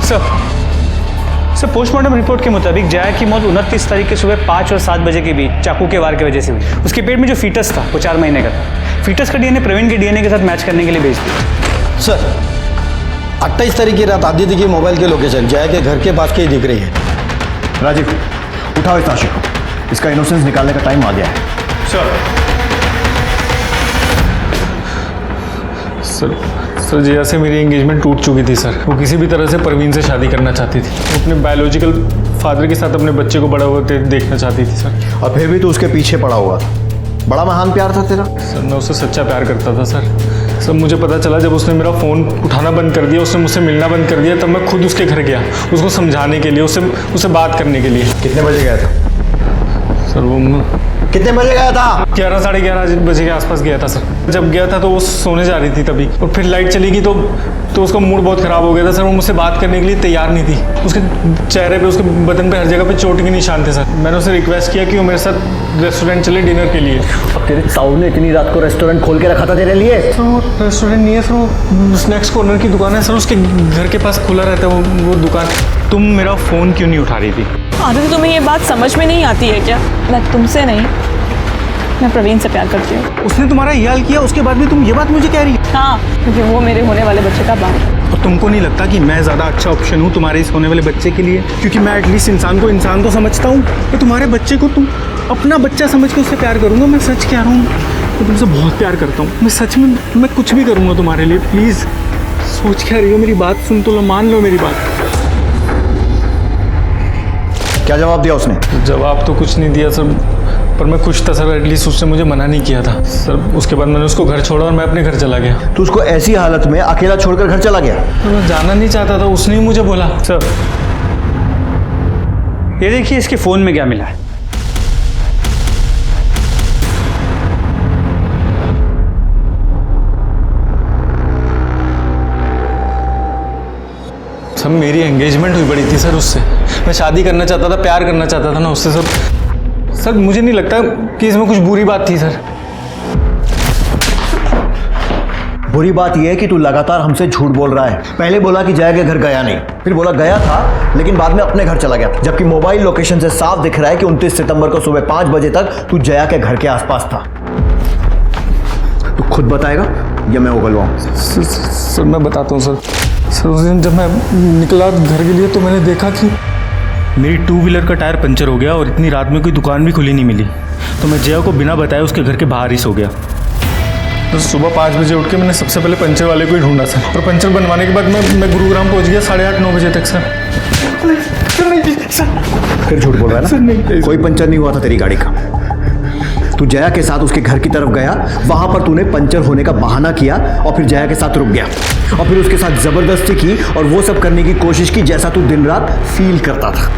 सर पोस्टमार्टम रिपोर्ट के मुताबिक जया की मौत 29 तारीख के सुबह 5 और 7 बजे के बीच चाकू के वार की वजह से हुई। उसके पेट में जो फीटस था वो 4 महीने का था। फीटस का डीएनए प्रवीण के डीएनए के साथ मैच करने के लिए भेज दिया। सर 28 तारीख की रात आदित्य की मोबाइल की लोकेशन जया के घर के पास की दिख रही है। राजीव उठाओ इस आशिक को, इसका इनोसेंस निकालने का टाइम आ गया है। सर जया से मेरी एंगेजमेंट टूट चुकी थी सर। वो किसी भी तरह से परवीन से शादी करना चाहती थी। वो अपने बायोलॉजिकल फादर के साथ अपने बच्चे को बड़ा होते देखना चाहती थी सर। और फिर भी तो उसके पीछे पड़ा हुआ था। बड़ा महान प्यार था तेरा। सर मैं उससे सच्चा प्यार करता था सर। मुझे पता चला जब उसने मेरा फ़ोन उठाना बंद कर दिया, उसने मुझसे मिलना बंद कर दिया, तब मैं खुद उसके घर गया उसको समझाने के लिए, उससे बात करने के लिए। कितने बजे गया था सर? वो कितने बजे गया था? 11 साढ़े 11 बजे के आसपास गया था सर। जब गया था तो वो सोने जा रही थी तभी, और फिर लाइट चली गई तो उसका मूड बहुत ख़राब हो गया था सर। वो मुझसे बात करने के लिए तैयार नहीं थी। उसके चेहरे पे, उसके बदन पे, हर जगह पे चोट के निशान थे सर। मैंने उसे रिक्वेस्ट किया कि वो मेरे साथ रेस्टोरेंट चले डिनर के लिए। अब तेरे साहू ने इतनी रात को रेस्टोरेंट खोल के रखा था तेरे लिए? सर वो रेस्टोरेंट नहीं है सर, वो स्नैक्स कॉर्नर की दुकान है सर। उसके घर के पास खुला रहता है वो दुकान। तुम मेरा फ़ोन क्यों नहीं उठा रही थी? आदित्य तुम्हें ये बात समझ में नहीं आती है क्या? मैं तुमसे नहीं, मैं प्रवीण से प्यार करती हूँ। उसने तुम्हारा ये हाल किया, उसके बाद भी तुम ये बात मुझे कह रही हो? हाँ, क्योंकि वो मेरे होने वाले बच्चे का बाप है। और तुमको नहीं लगता कि मैं ज़्यादा अच्छा ऑप्शन हूँ तुम्हारे इस होने वाले बच्चे के लिए? क्योंकि मैं एटलीस्ट इंसान को इंसान तो समझता हूँ, तो तुम्हारे बच्चे को तुम अपना बच्चा समझ के उससे प्यार करूँगा। मैं सच कह रहा हूँ, मैं तुमसे बहुत प्यार करता हूँ। मैं सच में, मैं कुछ भी करूँगा तुम्हारे लिए। प्लीज़ सोच क्या रही हो? मेरी बात सुन तो लो, मान लो मेरी बात। क्या जवाब दिया उसने? जवाब तो कुछ नहीं दिया सर, पर मैं खुश था सर। एटलीस्ट उसने मुझे मना नहीं किया था सर। उसके बाद मैंने उसको घर छोड़ा और मैं अपने घर चला गया। तो उसको ऐसी हालत में अकेला छोड़कर घर चला गया? मैं जाना नहीं चाहता था, उसने ही मुझे बोला। सर ये देखिए इसके फ़ोन में क्या मिला है। सब मेरी एंगेजमेंट हुई बड़ी थी सर उससे। मैं शादी करना चाहता था, प्यार करना चाहता था ना उससे सर। मुझे नहीं लगता कि इसमें कुछ बुरी बात थी सर। बुरी बात यह है कि तू लगातार हमसे झूठ बोल रहा है। पहले बोला कि जया के घर गया नहीं, फिर बोला गया था लेकिन बाद में अपने घर चला गया, जबकि मोबाइल लोकेशन से साफ दिख रहा है कि 29 सितंबर को सुबह 5 बजे तक तू जया के घर के आसपास था। तू खुद बताएगा या मैं उगलवाऊं? सर मैं बताता हूँ सर। उस दिन जब मैं निकला घर के लिए तो मैंने देखा कि मेरी 2 व्हीलर का टायर पंचर हो गया और इतनी रात में कोई दुकान भी खुली नहीं मिली, तो मैं जया को बिना बताए उसके घर के बाहर ही सो गया। तो सुबह 5 बजे उठ के मैंने सबसे पहले पंचर वाले को ही ढूंढा सर। और पंचर बनवाने के बाद मैं गुरुग्राम पहुंच गया 8:30-9 बजे तक सर। फिर झूठ बोल रहा है ना? सर नहीं, कोई पंचर नहीं हुआ था तेरी गाड़ी का। तू जया के साथ उसके घर की तरफ गया, वहां पर तूने पंचर होने का बहाना किया और फिर जया के साथ रुक गया और फिर उसके साथ जबरदस्ती की और वो सब करने की कोशिश की जैसा तू दिन रात फील करता था।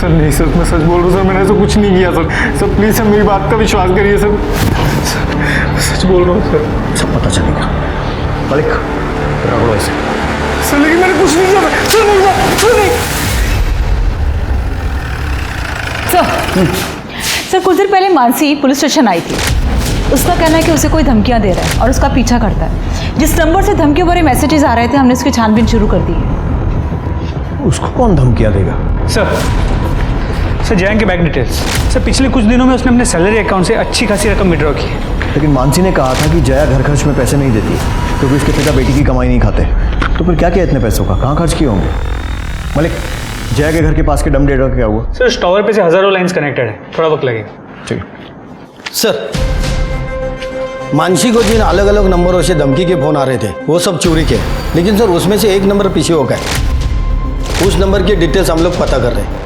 सर नहीं सर, मैं सच बोल रहा हूँ सर, मैंने ऐसा कुछ नहीं किया सर। सर प्लीज़ सर मेरी बात का विश्वास करिए सर, सच बोल रहा हूँ सर। सब पता चलेगा। मलिक रगड़ो ऐसे। सर लेकिन मैंने कुछ नहीं किया सर, नहीं। सर कुछ देर पहले मानसी पुलिस स्टेशन आई थी। उसका कहना है कि उसे कोई धमकियां दे रहा है और उसका पीछा करता है। जिस नंबर से धमकियों भरे मैसेजेस आ रहे थे, हमने उसकी छानबीन शुरू कर दी है। उसको कौन धमकियां देगा? सर जयंत के बैंक डिटेल्स। सर पिछले कुछ दिनों में उसने अपने सैलरी अकाउंट से अच्छी खासी रकम विड्रॉ की है। लेकिन मानसी ने कहा था कि जया घर खर्च में पैसे नहीं देती क्योंकि उसके पिता बेटी की कमाई नहीं खाते। तो फिर क्या किया इतने पैसों का, कहाँ खर्च किए होंगे? मलिक जया के घर के पास के डम डेटा क्या हुआ? सर इस टावर पे से हजारों लाइंस कनेक्टेड है, थोड़ा वक्त लगेगा। ठीक है सर, मानसी को जिन अलग अलग नंबरों से धमकी के फोन आ रहे थे वो सब चोरी के, लेकिन सर उसमें से एक नंबर पीछे हो गए। उस नंबर की डिटेल्स हम लोग पता कर रहे हैं।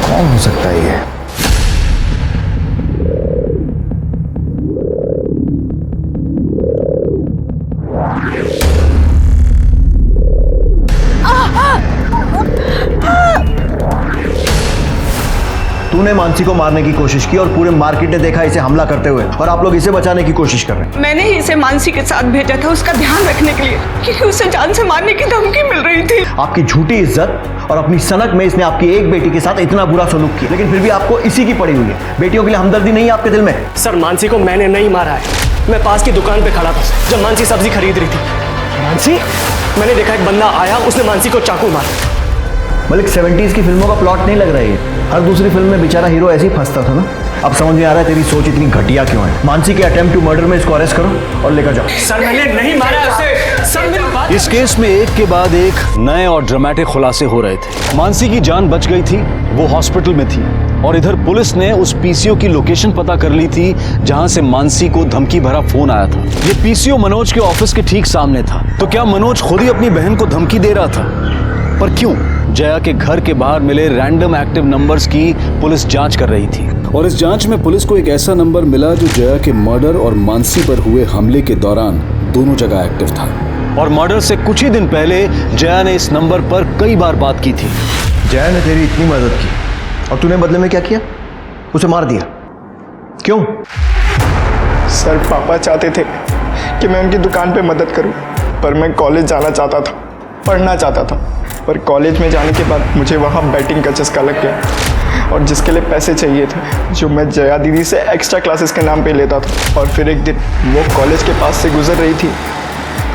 कौन हो सकता है ये? तूने मानसी को मारने की कोशिश की और पूरे मार्केट ने देखा इसे हमला करते हुए, और आप लोग इसे बचाने की कोशिश कर रहे हैं। मैंने ही इसे मानसी के साथ भेजा था उसका ध्यान रखने के लिए, क्योंकि उसे जान से मारने की धमकी मिल रही थी। आपकी झूठी इज्जत और अपनी सनक में इसने आपकी एक बेटी के साथ इतना बुरा सलूक किया, लेकिन फिर भी आपको इसी की पड़ी हुई है। बेटियों के लिए हमदर्दी नहीं है आपके दिल में? सर मानसी को मैंने नहीं मारा है, मैं पास की दुकान पे खड़ा था जब मानसी सब्जी खरीद रही थी। मानसी, मैंने देखा एक बंदा आया, उसने मानसी को चाकू मारा। मलिक 70s की फिल्मों का प्लॉट नहीं लग रहा है ये। हर दूसरी फिल्म में बेचारा हीरो ऐसे ही फंसता था ना। अब समझ में आ रहा है तेरी सोच इतनी घटिया क्यों है। मानसी के अटेम्प्ट टू मर्डर में इसको अरेस्ट करो और लेकर जाओ। सर मैंने नहीं मारा उसे। सर मेरी बात। इस केस में एक के बाद एक नए और ड्रामेटिक खुलासे हो रहे थे। मानसी की जान बच गई थी, वो हॉस्पिटल में थी, और इधर पुलिस ने उस पीसीओ की लोकेशन पता कर ली थी जहां से मानसी को धमकी भरा फोन आया था। ये पीसीओ मनोज के ऑफिस के ठीक सामने था। तो क्या मनोज खुद ही अपनी बहन को धमकी दे रहा था? पर क्यों? जया के घर के बाहर मिले रैंडम एक्टिव नंबर्स की पुलिस जांच कर रही थी, और इस जांच में पुलिस को एक ऐसा नंबर मिला जो जया के मर्डर और मानसी पर हुए हमले के दौरान दोनों जगह एक्टिव था। और मर्डर से कुछ ही दिन पहले जया ने इस नंबर पर कई बार बात की थी। जया ने तेरी इतनी मदद की और तूने बदले में क्या किया? उसे मार दिया। क्यों? सर पापा चाहते थे कि मैं उनकी दुकान पे मदद करूं, पर मैं कॉलेज जाना चाहता था, पढ़ना चाहता था। पर कॉलेज में जाने के बाद मुझे वहाँ बैटिंग का चस्का लग गया, और जिसके लिए पैसे चाहिए थे जो मैं जया दीदी से एक्स्ट्रा क्लासेस के नाम पे लेता था। और फिर एक दिन वो कॉलेज के पास से गुजर रही थी,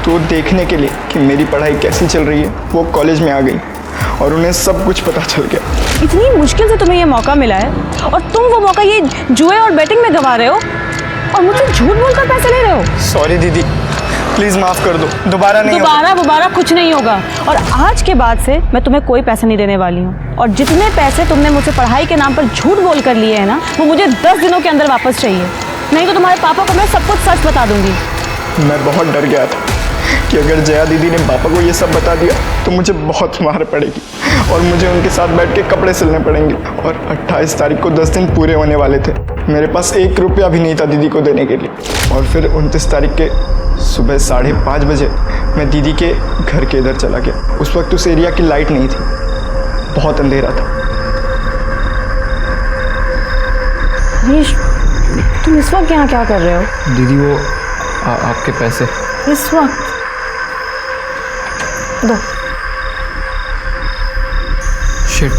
तो देखने के लिए कि मेरी पढ़ाई कैसी चल रही है वो कॉलेज में आ गई, और उन्हें सब कुछ पता चल गया। इतनी मुश्किल से तुम्हें ये मौका मिला है और तुम वो मौका ये जुए और बैटिंग में गंवा रहे हो और मुझसे झूठ बोलकर पैसे ले रहे हो। सॉरी दीदी, प्लीज़ माफ़ कर दो, दोबारा नहीं होगा। दोबारा कुछ नहीं होगा। और आज के बाद से मैं तुम्हें कोई पैसे नहीं देने वाली हूँ, और जितने पैसे तुमने मुझसे पढ़ाई के नाम पर झूठ बोल कर लिए हैं ना, वो मुझे 10 दिनों के अंदर वापस चाहिए, नहीं तो तुम्हारे पापा को मैं सब कुछ सच बता दूंगी। मैं बहुत डर गया था कि अगर जया दीदी ने पापा को ये सब बता दिया तो मुझे बहुत मार पड़ेगी और मुझे उनके साथ बैठ के कपड़े सिलने पड़ेंगे। और 28 तारीख को 10 दिन पूरे होने वाले थे। मेरे पास 1 रुपया भी नहीं था दीदी को देने के लिए। और फिर 29 तारीख के सुबह 5:30 बजे मैं दीदी के घर के इधर चला गया। उस वक्त उस एरिया की लाइट नहीं थी, बहुत अंधेरा था। नीश, तुम इस वक्त यहाँ क्या कर रहे हो? दीदी वो आपके पैसे इस वक्त दो। शिट,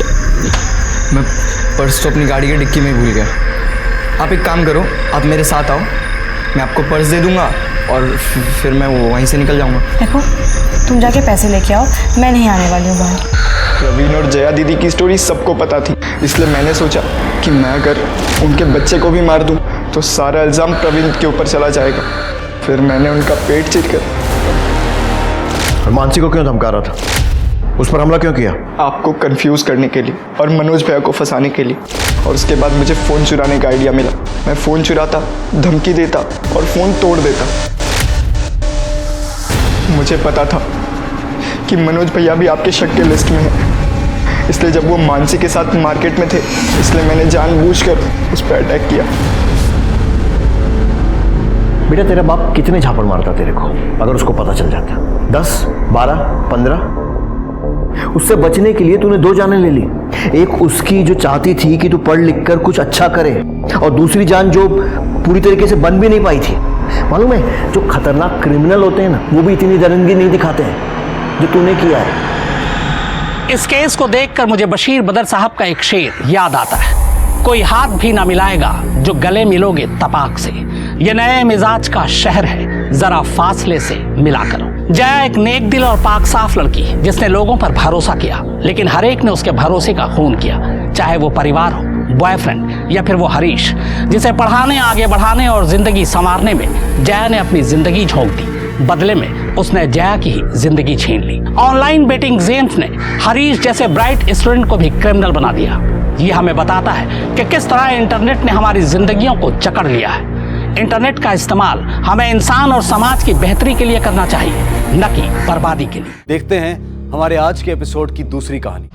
मैं पर्स तो अपनी गाड़ी की डिक्की में ही भूल गया। आप एक काम करो, आप मेरे साथ आओ, मैं आपको पर्स दे दूंगा और फिर मैं वहीं से निकल जाऊंगा। देखो, तुम जाके पैसे लेके आओ, मैं नहीं आने वाली हूँ बाहर। प्रवीण और जया दीदी की स्टोरी सबको पता थी, इसलिए मैंने सोचा कि मैं अगर उनके बच्चे को भी मार दूं तो सारा इल्ज़ाम प्रवीण के ऊपर चला जाएगा। फिर मैंने उनका पेट चीर कर। और मानसी को क्यों धमका रहा था? उस पर हमला क्यों किया? आपको कंफ्यूज करने के लिए और मनोज भैया को फंसाने के लिए। और उसके बाद मुझे फ़ोन चुराने का आइडिया मिला। मैं फ़ोन चुराता, धमकी देता और फ़ोन तोड़ देता। मुझे पता था कि मनोज भैया भी आपके शक के लिस्ट में है, इसलिए जब वो मानसी के साथ मार्केट में थे, इसलिए मैंने जानबूझकर उस पर अटैक किया। बेटा, तेरा बाप कितने झापड़ मारता तेरे को अगर उसको पता चल जाता? 10, 12, 15? उससे बचने के लिए तूने दो जानें ले ली। एक उसकी जो चाहती थी कि तू पढ़ लिख कर कुछ अच्छा करे, और दूसरी जान जो पूरी तरीके से बन भी नहीं पाई थी। मालूम है, जो खतरनाक क्रिमिनल होते हैं ना, वो भी इतनी दरिंदगी नहीं दिखाते हैं जो तूने किया है। इस केस को देखकर मुझे बशीर बदर साहब का एक शेर याद आता है, कोई हाथ भी ना मिलाएगा जो गले मिलोगे तपाक से। ये नए मिजाज का शहर है, जरा फासले से मिला करो। जया एक नेक दिल और पाक साफ लड़की जिसने लोगों पर भरोसा किया, लेकिन हर एक ने उसके भरोसे का खून किया, चाहे वो परिवार हो, बॉयफ्रेंड या फिर वो हरीश, जिसे पढ़ाने, आगे बढ़ाने और जिंदगी संवारने में जया ने अपनी जिंदगी झोंक दी। बदले में उसने जया की ही जिंदगी छीन ली। ऑनलाइन बेटिंग गेम्स ने हरीश जैसे ब्राइट स्टूडेंट को भी क्रिमिनल बना दिया। ये हमें बताता है कि किस तरह इंटरनेट ने हमारी जिंदगियों को जकड़ लिया है। इंटरनेट का इस्तेमाल हमें इंसान और समाज की बेहतरी के लिए करना चाहिए, न कि बर्बादी के लिए। देखते हैं हमारे आज के एपिसोड की दूसरी कहानी।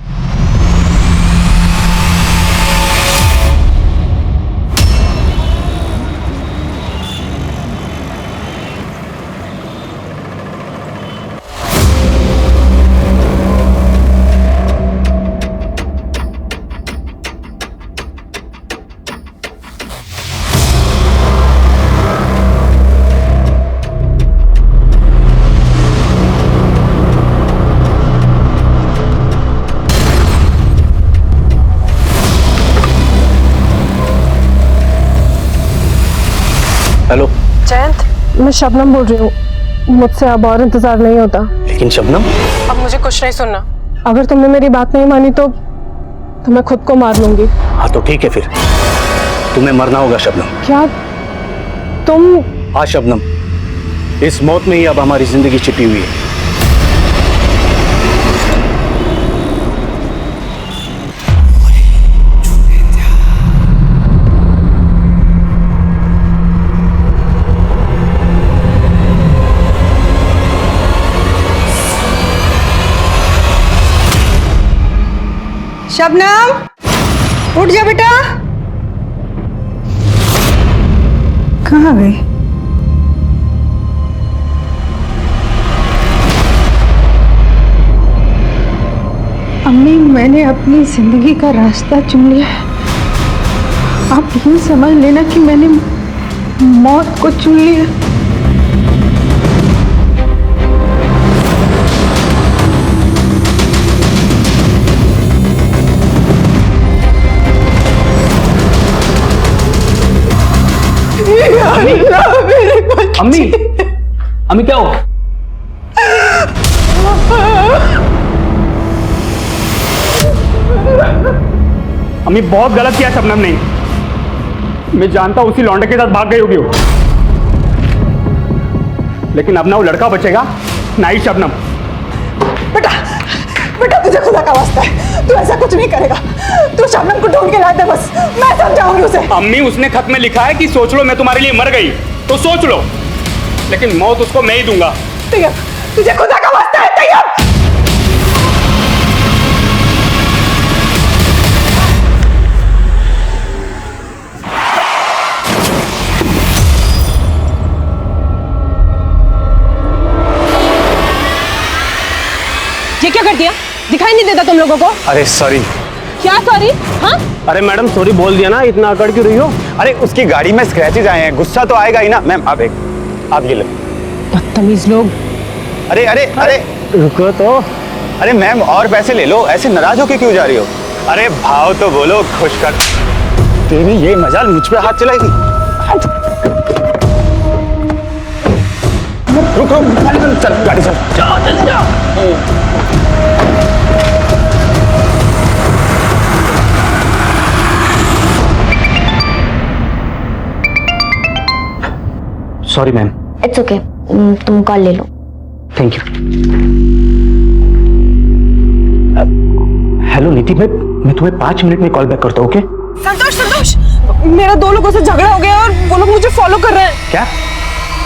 हेलो जयंत, मैं शबनम बोल रही हूँ। मुझसे अब और इंतजार नहीं होता। लेकिन शबनम, अब मुझे कुछ नहीं सुनना। अगर तुमने मेरी बात नहीं मानी तो मैं खुद को मार लूंगी। हाँ तो ठीक है, फिर तुम्हें मरना होगा शबनम। क्या तुम? हाँ शबनम, इस मौत में ही अब हमारी जिंदगी छिपी हुई है। शबनम, उठ जा बेटा। कहाँ गई? अम्मी, मैंने अपनी जिंदगी का रास्ता चुन लिया है। आप यूं समझ लेना कि मैंने मौत को चुन लिया। अम्मी, अम्मी क्या हुआ? अम्मी बहुत गलत किया शबनम ने। मैं जानता हूं उसी लौंडे के साथ भाग गई होगी वो, लेकिन अब ना वो लड़का बचेगा ना ही शबनम। बेटा, बेटा तुझे खुदा का वास्ता है, तू ऐसा कुछ नहीं करेगा। तू शबनम को ढूंढ के ला दे, बस मैं समझाऊंगी उसे। अम्मी, उसने खत में लिखा है कि सोच लो मैं तुम्हारे लिए मर गई तो सोच लो, लेकिन मौत उसको मैं ही दूंगा। तैयब, तुझे खुदा का वास्ता है तैयब। ये क्या कर दिया? दिखाई नहीं देता तुम लोगों को? अरे सॉरी। क्या सॉरी? हाँ? अरे मैडम, सॉरी बोल दिया ना, इतना अकड़ क्यों रही हो? अरे उसकी गाड़ी में स्क्रैचेज आए हैं, गुस्सा तो आएगा ही ना। मैम आप ये लो। बदतमीज लोग। अरे अरे अरे रुको तो। अरे मैम, और पैसे ले लो, ऐसे नाराज होके क्यों जा रही हो? अरे भाव तो बोलो, खुश कर। तेरी ये मजाल मुझ पे हाथ चलाएगी? रुक रुक, चल गाड़ी चल। जाओ जल्दी जाओ। Sorry ma'am. इट्स ओके, तुम कॉल ले लो। Thank you. हेलो नीति, मैं तुम्हें 5 मिनट में कॉल बैक करता हूँ। ओके? संतोष, मेरा 2 लोगों से झगड़ा हो गया और वो लोग मुझे फॉलो कर रहे हैं। क्या?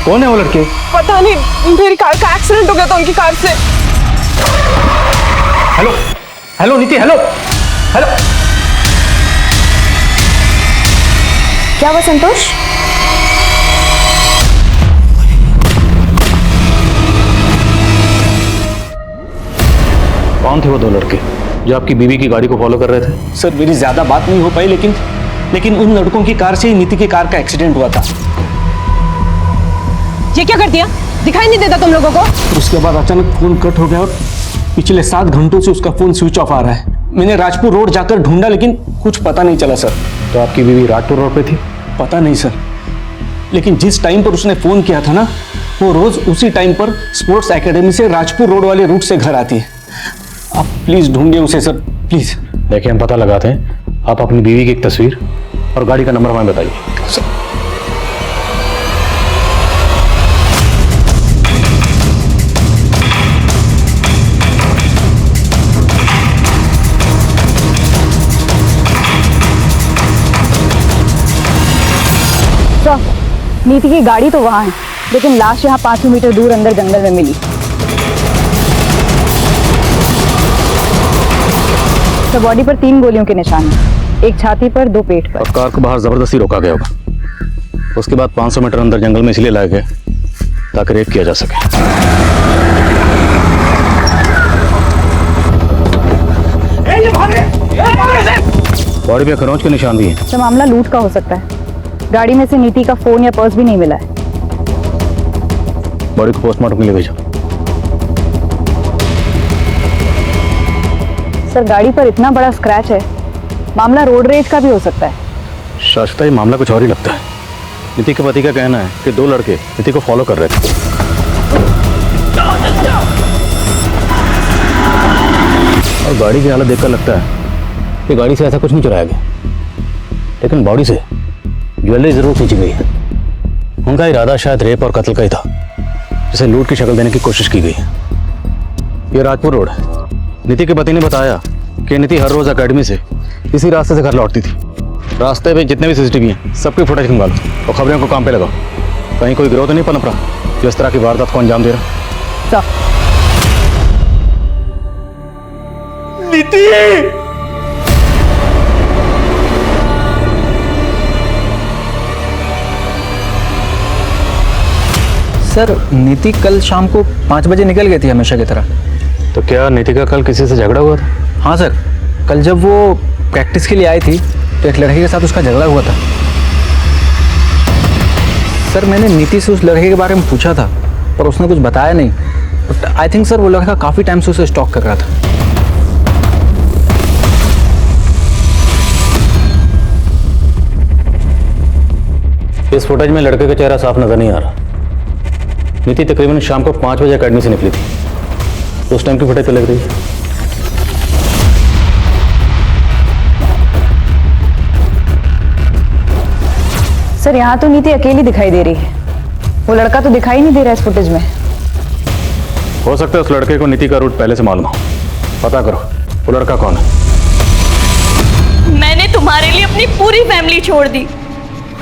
कौन है वो लड़के? पता नहीं, मेरी कार का एक्सीडेंट हो गया था उनकी कार से। हेलो नीति, हेलो। क्या हुआ संतोष? कौन थे वो दो लड़के जो आपकी बीवी की गाड़ी को फॉलो कर रहे थे? सर मेरी ज्यादा बात नहीं हो पाई, लेकिन उन लड़कों की कार से ही नीति की कार का एक्सीडेंट हुआ था। ये क्या कर दिया? दिखाई नहीं देता तुम लोगों को? उसके बाद अचानक फोन कट हो गया और पिछले 7 घंटों से उसका फोन स्विच ऑफ आ रहा है। मैंने राजपुर रोड जाकर ढूंढा लेकिन कुछ पता नहीं चला सर। तो आपकी बीवी राजपुर रोड पे थी? पता नहीं सर, लेकिन जिस टाइम पर उसने फोन किया था ना, वो रोज उसी टाइम पर स्पोर्ट्स एकेडमी से राजपुर रोड वाले रूट से घर आती है। आप प्लीज ढूंढिए उसे सर, प्लीज। देखिए हम पता लगाते हैं, आप अपनी बीवी की एक तस्वीर और गाड़ी का नंबर हमें बताइए। सर नीति की गाड़ी तो वहाँ है, लेकिन लाश यहाँ 500 मीटर दूर अंदर जंगल में मिली। तो बॉडी पर 3 गोलियों के निशान हैं, एक छाती पर, 2 पेट पर। और कार को बाहर जबरदस्ती रोका गया होगा। उसके बाद 500 मीटर अंदर जंगल में इसलिए लाए गए ताकि रेप किया जा सके। बॉडी पे खरोंच के निशान भी हैं। तो मामला लूट का हो सकता है। गाड़ी में से नीति का फोन या पर्स भी नहीं मिला है। बॉडी को पोस्टमार्टम के लिए भेजो। सर गाड़ी पर इतना बड़ा स्क्रैच है, मामला रोड रेज का भी हो सकता है। शाश्वता ये मामला कुछ और ही लगता है। नीति के पति का कहना है कि 2 लड़के नीति को फॉलो कर रहे थे और गाड़ी की हालत देखकर लगता है कि गाड़ी से ऐसा कुछ नहीं चुराया गया, लेकिन बॉडी से ज्वेलरी जरूर खींची गई है। उनका इरादा शायद रेप और कत्ल का ही था, जिसे लूट की शक्ल देने की कोशिश की गई है। ये राजपुर रोड है। नीति के पति ने बताया कि नीति हर रोज एकेडमी से इसी रास्ते से घर लौटती थी। रास्ते पे जितने भी सीसीटीवी हैं सबकी फुटेज निकालो और खबरों को काम पे लगाओ। कहीं कोई गिरोह तो नहीं पनप रहा जो इस तरह की वारदात को अंजाम दे रहा। नीति! सर नीति कल शाम को 5 बजे निकल गई थी हमेशा की तरह। तो क्या नीति का कल किसी से झगड़ा हुआ था? हाँ सर, कल जब वो प्रैक्टिस के लिए आई थी तो एक लड़के के साथ उसका झगड़ा हुआ था। सर मैंने नीति से उस लड़के के बारे में पूछा था पर उसने कुछ बताया नहीं। बट आई थिंक सर वो लड़का काफ़ी टाइम से उसे स्टॉक कर रहा था। इस फुटेज में लड़के का चेहरा साफ नजर नहीं आ रहा। नीति तकरीबन शाम को 5 बजे एकेडमी से निकली थी। उस टाइम की फुटेज तो लग रही है। सर यहाँ तो नीति अकेली दिखाई दे रही है, वो लड़का तो दिखाई नहीं दे रहा इस फुटेज में। हो सकता है उस लड़के को नीति का रूट पहले से मालूम हो। पता करो वो लड़का कौन है। मैंने तुम्हारे लिए अपनी पूरी फैमिली छोड़ दी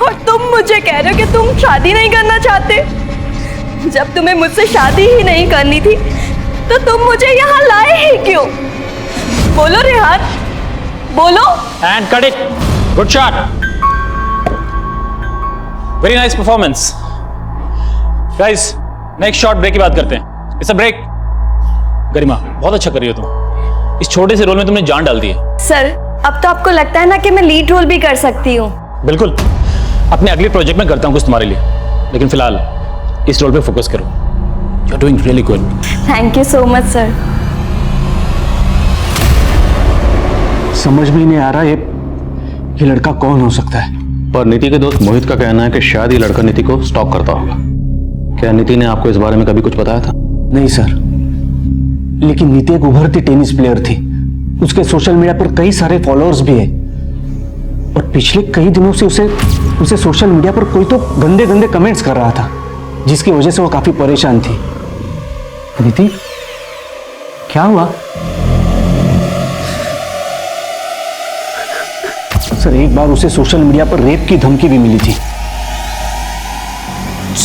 और तुम मुझे कह रहे हो कि तुम शादी नहीं करना चाहते। जब तुम्हें मुझसे शादी ही नहीं करनी थी तो तुम मुझे यहाँ लाए ही क्यों? बोलो रेहान, बोलो। And cut it. Good shot, very nice performance. Guys next shot break की बात करते हैं। It's a break. गरिमा बहुत अच्छा कर रही हो तुम। इस छोटे से रोल में तुमने जान डाल दी है। सर अब तो आपको लगता है ना कि मैं लीड रोल भी कर सकती हूँ। बिल्कुल, अपने अगले प्रोजेक्ट में करता हूँ कुछ तुम्हारे लिए, लेकिन फिलहाल इस रोल पे फोकस करो। You are doing really good. Thank you so much sir. समझ में नहीं आ रहा ये लड़का कौन हो सकता है। पर नीति के दोस्त मोहित का कहना है कि शायद ये लड़का नीति को स्टॉक करता होगा। क्या नीति ने आपको इस बारे में कभी कुछ बताया था? नहीं सर, लेकिन नीति एक उभरती टेनिस प्लेयर थी। उसके सोशल मीडिया पर कई सारे फॉलोअर्स भी है और पिछले कई दिनों से उसे सोशल मीडिया पर कोई तो गंदे गंदे कमेंट्स कर रहा था, जिसकी वजह से वो काफी परेशान थी। नीति क्या हुआ? सर एक बार उसे सोशल मीडिया पर रेप की धमकी भी मिली थी।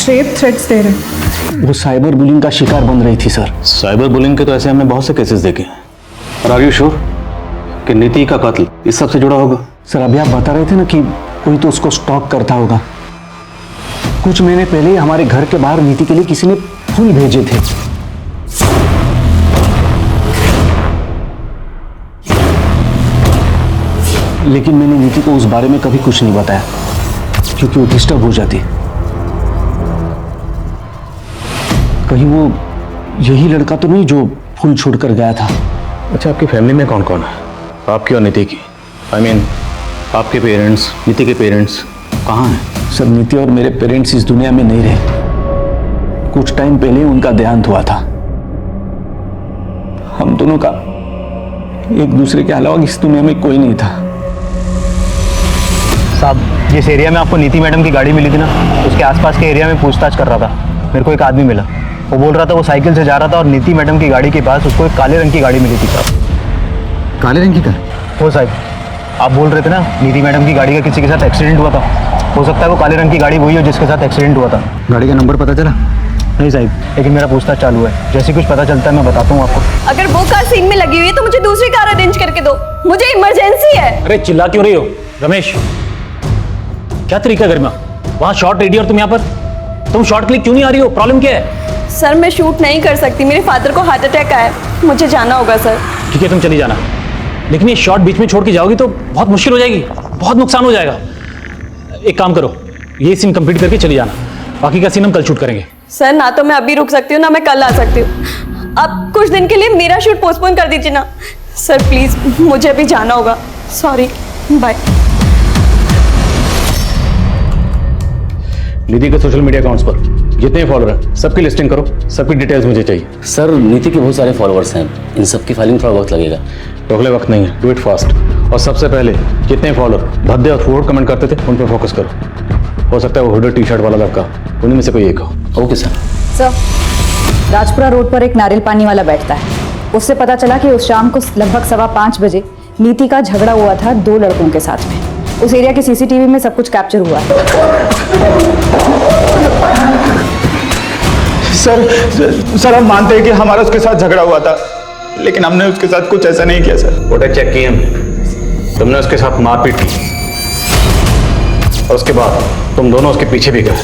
रेप थ्रेट्स दे रहे। वो साइबर बुलिंग का शिकार बन रही थी सर। साइबर बुलिंग के तो ऐसे हमने बहुत से केसेस देखे हैं। और आर यू श्योर कि नीति का कत्ल इस सब से जुड़ा होगा? सर अभी आप बता रहे थे ना कि कोई तो उसको स्टॉक करता होगा। कुछ महीने पहले ही हमारे घर के बाहर नीति के लिए किसी ने फूल भेजे थे। लेकिन मैंने नीति को उस बारे में कभी कुछ नहीं बताया क्योंकि वो डिस्टर्ब हो जाती। कहीं वो यही लड़का तो नहीं जो फूल छोड़कर गया था। अच्छा, आपकी फैमिली में कौन कौन है? आपकी और नीति की। आई मीन आपके पेरेंट्स, नीति के पेरेंट्स कहाँ हैं? सर, नीति और मेरे पेरेंट्स इस दुनिया में नहीं रहे। कुछ टाइम पहले उनका देहांत हुआ था। हम दोनों का एक दूसरे के अलावा इस दुनिया में कोई नहीं था। साहब, जिस एरिया में आपको नीति मैडम की गाड़ी मिली थी ना, उसके आसपास के एरिया में पूछताछ कर रहा था। मेरे को एक आदमी मिला, वो बोल रहा था वो साइकिल से जा रहा था और नीति मैडम की गाड़ी के पास उसको एक काले रंग की गाड़ी मिली थी। साहब, काले रंग की कार? हो साहब, आप बोल रहे थे ना नीति मैडम की गाड़ी का किसी के साथ एक्सीडेंट हुआ था। हो सकता है वो काले रंग की गाड़ी वही हो जिसके साथ एक्सीडेंट हुआ था। गाड़ी का नंबर पता चला? नहीं साहब, लेकिन मेरा पूछताछ चालू है। जैसे कुछ पता चलता है मैं बताता हूँ आपको। अगर वो कार सीन में लगी हुई है तो मुझे दूसरी कार अरेंज करके दो, मुझे इमरजेंसी है। अरे चिल्ला क्यों रही हो रमेश? क्या तरीका गरिमा? वहां शॉट रेडी और तुम यहाँ पर? तुम शॉट क्लिक क्यों नहीं आ रही हो? प्रॉब्लम क्या है? सर मैं शूट नहीं कर सकती, मेरे फादर को हार्ट अटैक आया, मुझे जाना होगा सर। ठीक है, तुम चली जाना, लेकिन ये शॉट बीच में छोड़ के जाओगी तो बहुत मुश्किल हो जाएगी, बहुत नुकसान हो जाएगा। एक काम करो, ये सीन कंप्लीट करके चली जाना, बाकी का सीन हम कल शूट करेंगे। सर ना तो मैं अभी रुक सकती हूँ ना मैं कल आ सकती हूँ। आप कुछ दिन के लिए मेरा शूट पोस्टपोन कर दीजिए ना सर, प्लीज, मुझे अभी जाना होगा। Sorry, bye. नीति के सोशल मीडिया अकाउंट्स पर जितने फॉलोअर हैं सबकी लिस्टिंग करो, सबकी डिटेल्स मुझे चाहिए। सर, नीति के बहुत सारे फॉलोअर्स हैं, इन सब की फाइलिंग थोड़ा वक्त लगेगा। तो अगले वक्त नहीं है, डू इट फास्ट। और सबसे पहले जितने फॉलोअर भद्दे और फूड कमेंट करते थे उन पर फोकस करो। हो सकता है वो हुडी टी शर्ट वाला लड़का उन्हीं में से कोई एक हो। Okay sir. Sir, Rajpura road पर एक नारियल पानी वाला बैठता है, उससे पता चला कि उस शाम को लगभग 5:15 बजे नीति का झगड़ा हुआ था 2 लड़कों के साथ में। उस एरिया के सीसीटीवी में सब कुछ कैप्चर हुआ है। सर हम मानते हैं कि हमारा उसके साथ झगड़ा हुआ था, लेकिन हमने उसके साथ कुछ ऐसा नहीं किया सर। फोटो चेक किए हम, तुमने उसके साथ मारपीट की और उसके बाद तुम दोनों उसके पीछे भी गए।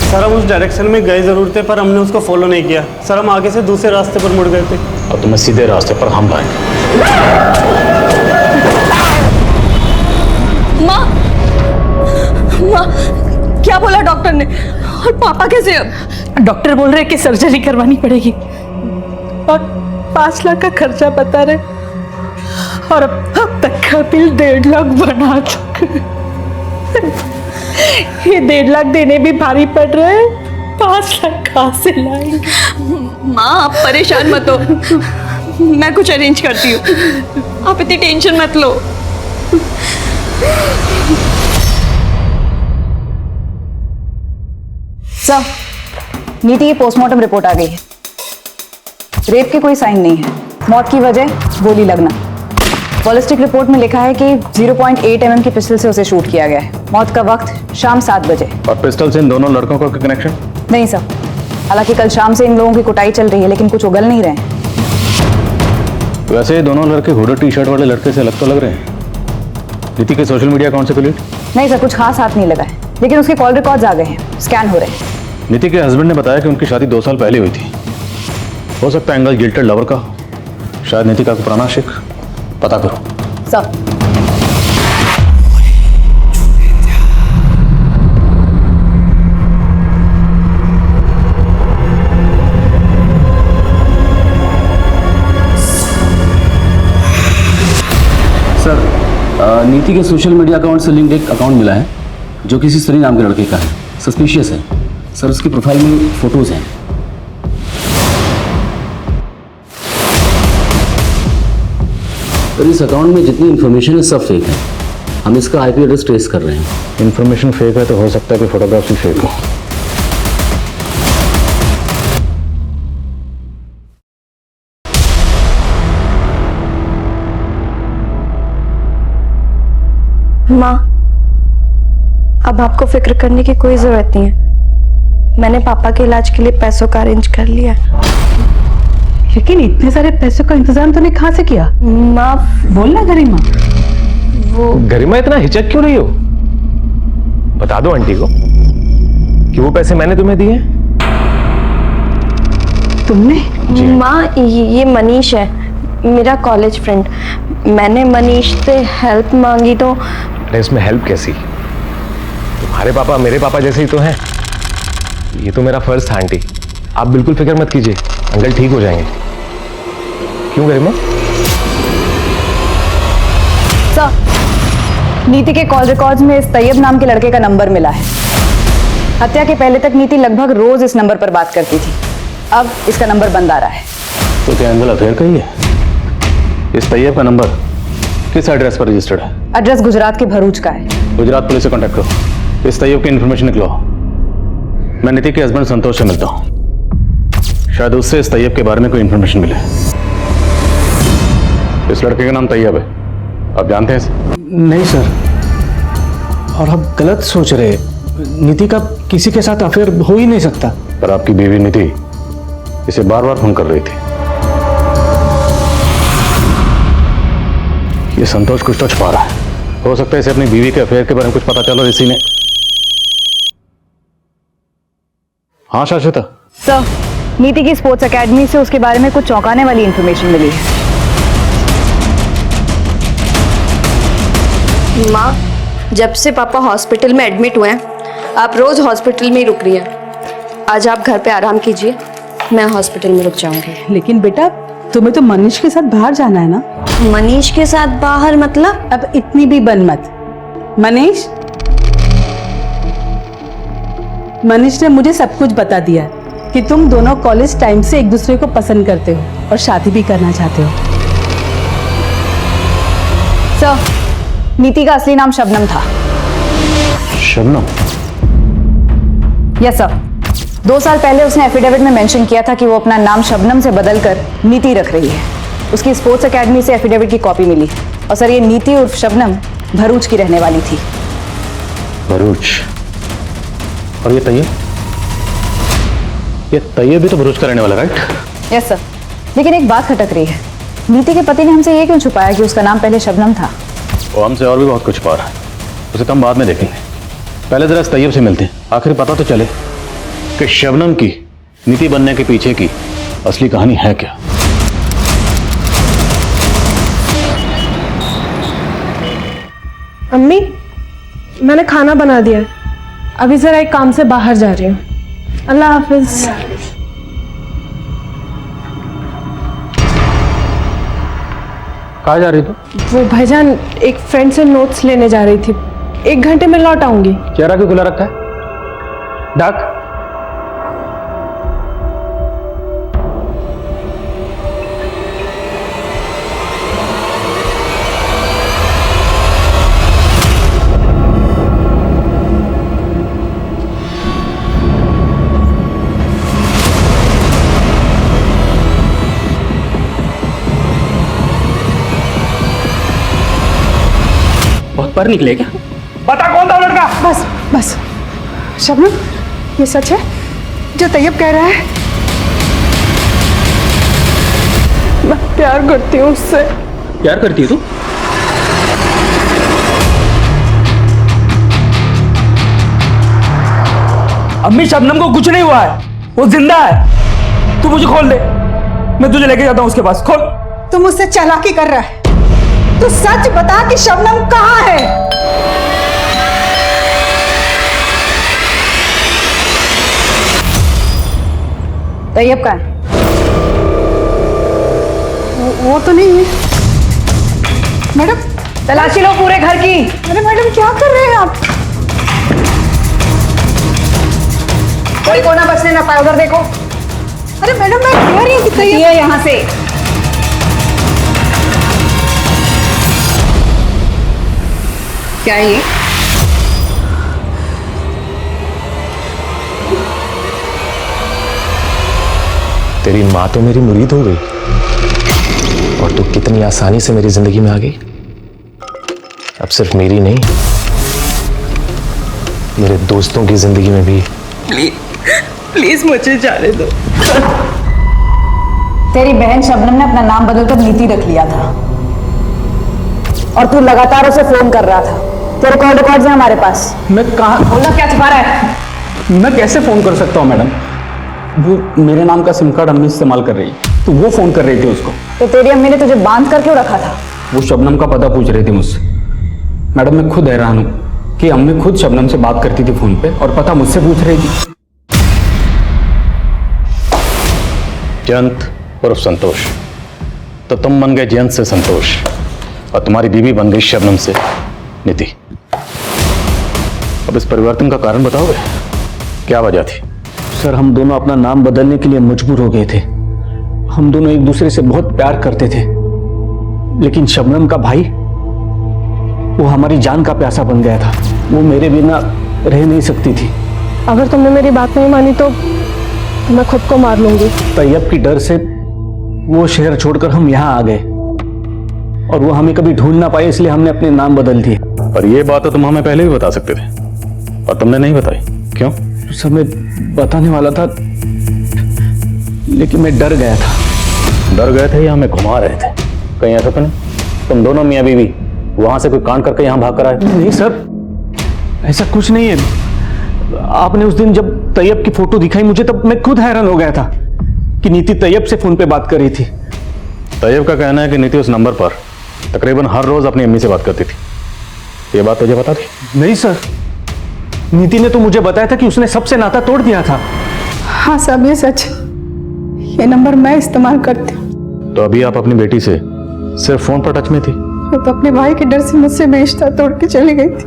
सर हम उस डायरेक्शन में गए जरूर थे, पर हमने उसको फॉलो नहीं किया। सर हम आगे से दूसरे रास्ते पर मुड़ गए थे। अब तुम्हें सीधे रास्ते पर हम लाएंगे। माँ, माँ, क्या बोला डॉक्टर ने? और पापा कैसे? डॉक्टर बोल रहे कि सर्जरी करवानी पड़ेगी और 5 लाख का खर्चा बता रहे, और अब तक का बिल 1.5 लाख बना चुके। ये 1.5 लाख देने भी भारी पड़ रहे हैं, 5 लाख कहाँ से लाएंगे? माँ आप परेशान मत हो, मैं कुछ अरेंज करती हूँ, आप इतनी टेंशन मत लो। सर, नीति की पोस्टमार्टम रिपोर्ट आ गई है। रेप के कोई साइन नहीं है, मौत की वजह गोली लगना। बॉलिस्टिक रिपोर्ट में लिखा है कि 0.8 mm की पिस्टल से उसे शूट किया गया है। मौत का वक्त शाम 7 बजे। और पिस्टल से इन दोनों लड़कों का कनेक्शन? नहीं सर, हालांकि कल शाम से इन लोगों की कुटाई चल रही है, लेकिन कुछ उगल नहीं रहे हैं। वैसे दोनों लड़के हुडी टी शर्ट वाले लड़के से अलग तो लग रहे हैं। नीति के सोशल मीडिया अकाउंट से क्लियर? नहीं सर, कुछ खास हाथ नहीं लगा है, लेकिन उसके कॉल रिकॉर्ड्स आ गए हैं, स्कैन हो रहे हैं। नीति के हस्बैंड ने बताया कि उनकी शादी 2 साल पहले हुई थी। हो सकता है एंगल गिल्टेड लवर का, शायद नीति का पुराना शिक। पता करो सर। सर, नीति के सोशल मीडिया अकाउंट से लिंक्ड एक अकाउंट मिला है जो किसी सनी नाम के लड़के का है। सस्पिशियस है सर, उसकी प्रोफाइल में फोटोज हैं। सर इस अकाउंट में जितनी इन्फॉर्मेशन है सब फेक है। हम इसका आईपी एड्रेस ट्रेस कर रहे हैं। इन्फॉर्मेशन फेक है तो हो सकता है कि फोटोग्राफ्स भी फेक हो। माँ, अब आपको फिक्र करने की कोई जरूरत नहीं है, मैंने पापा के इलाज के लिए पैसों का अरेंज कर लिया। लेकिन इतने सारे पैसों का इंतजाम तूने कहाँ से किया? माँ बोलना गरिमा। वो गरिमा इतना हिचक क्यों रही हो? बता दो आंटी को कि वो पैसे मैंने तुम्हें दिए। तुमने? माँ ये मनीष है, मेरा कॉलेज फ्रेंड। मैंने मनीष से हेल्प मांगी तो। अरे इसमें हेल्प कैसी? तुम्हारे पापा मेरे पापा जैसे ही तो हैं। ये तो मेरा फर्ज था आंटी, आप बिल्कुल फिक्र मत कीजिए, अंकल ठीक हो जाएंगे। क्यों गरिमा? सर, नीति के कॉल रिकॉर्ड्स में इस तैयब नाम के लड़के का नंबर मिला है। हत्या के पहले तक नीति लगभग रोज इस नंबर पर बात करती थी। अब इसका नंबर बंद आ रहा है। तो क्या एंगल अफेयर का ही है? इस तैयब का नंबर किस एड्रेस पर रजिस्टर्ड है? एड्रेस गुजरात के भरूच का है। गुजरात पुलिस से कांटेक्ट करो, इस तैयब की इन्फॉर्मेशन निकलवाओ। मैं नीति के हस्बैंड संतोष से मिलता हूँ, शायद उससे इस तैयब के बारे में कोई इन्फॉर्मेशन मिले। इस लड़के का नाम तैयब है, आप जानते हैं इसे? नहीं सर, और आप गलत सोच रहे। नीति का किसी के साथ अफेयर हो ही नहीं सकता। पर आपकी बीवी नीति इसे बार बार फोन कर रही थी। ये संतोष कुछ तो छुपा रहा है। हो सकता है इसे अपनी बीवी के अफेयर के बारे में कुछ पता चला इसी ने। हाँ शाश्वता। सर, नीति की स्पोर्ट्स एकेडमी से उसके बारे में कुछ चौंकाने वाली इंफॉर्मेशन मिली है। माँ, जब से पापा हॉस्पिटल में एडमिट हुए हैं आप रोज हॉस्पिटल में ही रुक रही हैं। आज आप घर पे आराम कीजिए, मैं हॉस्पिटल में रुक जाऊंगी। लेकिन बेटा, तुम्हें तो मनीष के साथ बाहर जाना है ना? मनीष के साथ बाहर मतलब? अब इतनी भी बन मत। मनीष ने मुझे सब कुछ बता दिया कि तुम दोनों कॉलेज टाइम से एक दूसरे को पसंद करते हो और शादी भी करना चाहते हो। सर, नीति का असली नाम शबनम था। शबनम? Yes sir. 2 साल पहले उसने एफिडेविट में मेंशन किया था कि वो अपना नाम शबनम से बदलकर नीति रख रही है। उसकी स्पोर्ट्स एकेडमी से एफिडेविट की कॉपी मिली और सर, ये नीति उर्फ शबनम भरूच की रहने वाली थी। भरूच? और ये तैयब भी तो भरूच का रहने वाला, राइट? Yes sir. लेकिन एक बात खटक रही है, नीति के पति ने हमसे ये क्यों छुपाया कि उसका नाम पहले शबनम था? वो हमसे और भी बहुत कुछ छुपा रहा है, उसे तो हम बाद में देखेंगे। पहले जरा इस तैयब से मिलते हैं, आखिर पता तो चले कि शबनम की नीति बनने के पीछे की असली कहानी है क्या। अम्मी, मैंने खाना बना दिया है, अभी जरा एक काम से बाहर जा रही हूँ। अल्लाह हाफिज। कहाँ जा रही तू? वो भाईजान, एक फ्रेंड से नोट्स लेने जा रही थी, 1 घंटे में लौट आऊंगी। चेहरा क्यों खुला रखा है? डाक? बहुत पर निकले क्या? बता कौन था लड़का? बस शबनम, ये सच है जो तैयब कह रहा है? मैं प्यार करती हूँ उससे। प्यार करती है तू? अम्मी, शबनम को कुछ नहीं हुआ है, वो जिंदा है। तू मुझे खोल दे, मैं तुझे लेके जाता हूँ उसके पास। खोल। तू मुझसे चालाकी कर रहा है। तू सच बता कि शबनम कहाँ है? तैयब का है? वो तो नहीं है। मैडम, तलाशी लो पूरे घर की। अरे मैडम, क्या कर रहे हैं आप? कोई कोना बचने ना पाए, उधर देखो। अरे मैडम, मैं कह रही हूँ कि तैयब यहाँ से। क्या है ये? तेरी माँ तो मेरी मुरीद हो गई और तू कितनी आसानी से मेरी जिंदगी में आ गई। अब सिर्फ मेरी नहीं, मेरे दोस्तों की जिंदगी में भी। प्लीज मुझे जाने दो। तेरी बहन शबनम ने अपना नाम बदलकर नीति रख लिया था और तू लगातार उसे फोन कर रहा था। तेरे कॉल रिकॉर्ड्स हैं हमारे पास। मैं कहाँ? बोला, क्या छुपा रहा है? मैं कैसे फोन कर सकता हूँ मैडम? वो मेरे नाम का सिम कार्ड अम्मी इस्तेमाल कर रही है। तो वो फोन कर रही थी उसको। तो तेरी अम्मी ने तुझे बांध कर क्यों रखा था? वो शबनम का पता पूछ रही थी मुझसे। मैडम मैं खुद हैरान हूँ कि अम्मी खुद शबनम से बात करती थी फोन पे और पता मुझसे पूछ रही थी। जयंत उर्फ संतोष, तो तुम बन गए जयंत से संतोष और तुम्हारी बीवी बन गई शबनम से नीति। अब इस परिवर्तन का कारण बताओगे, क्या वजह थी? सर हम दोनों अपना नाम बदलने के लिए मजबूर हो गए थे। हम दोनों एक दूसरे से बहुत प्यार करते थे, लेकिन शबनम का भाई वो हमारी जान का प्यासा बन गया था। वो मेरे बिना रह नहीं सकती थी। अगर तुमने मेरी बात नहीं मानी तो मैं खुद को मार लूंगी। तैयब की डर से वो शहर छोड़कर हम यहाँ आ गए और वो हमें कभी ढूंढ ना पाए, इसलिए हमने अपने नाम बदल दिए। पर ये बात तो तुम हमें पहले भी बता सकते थे और तुमने नहीं बताई, क्यों? सर मैं बताने वाला था लेकिन मैं डर गया था। डर गए थे या हमें घुमा रहे थे? कहीं ऐसा तो नहीं तुम दोनों मियां बीवी वहां से कोई कांड करके यहाँ भाग कर आए? नहीं सर, ऐसा कुछ नहीं है। आपने उस दिन जब तैयब की फोटो दिखाई मुझे, तब मैं खुद हैरान हो गया था कि नीति तैयब से फोन पे बात कर रही थी। तैयब का कहना है कि नीति उस नंबर पर तकरीबन हर रोज अपनी अम्मी से बात करती थी। ये बात तुझे पता थी? नहीं सर, नीति ने तो मुझे बताया था कि उसने सबसे नाता तोड़ दिया था। हाँ साहब ये सच। ये नंबर मैं इस्तेमाल करती हूँ। तो अभी आप अपनी बेटी से सिर्फ फोन पर टच में थी? वो तो अपने भाई के डर से मुझसे रिश्ता तोड़ के चली गई थी।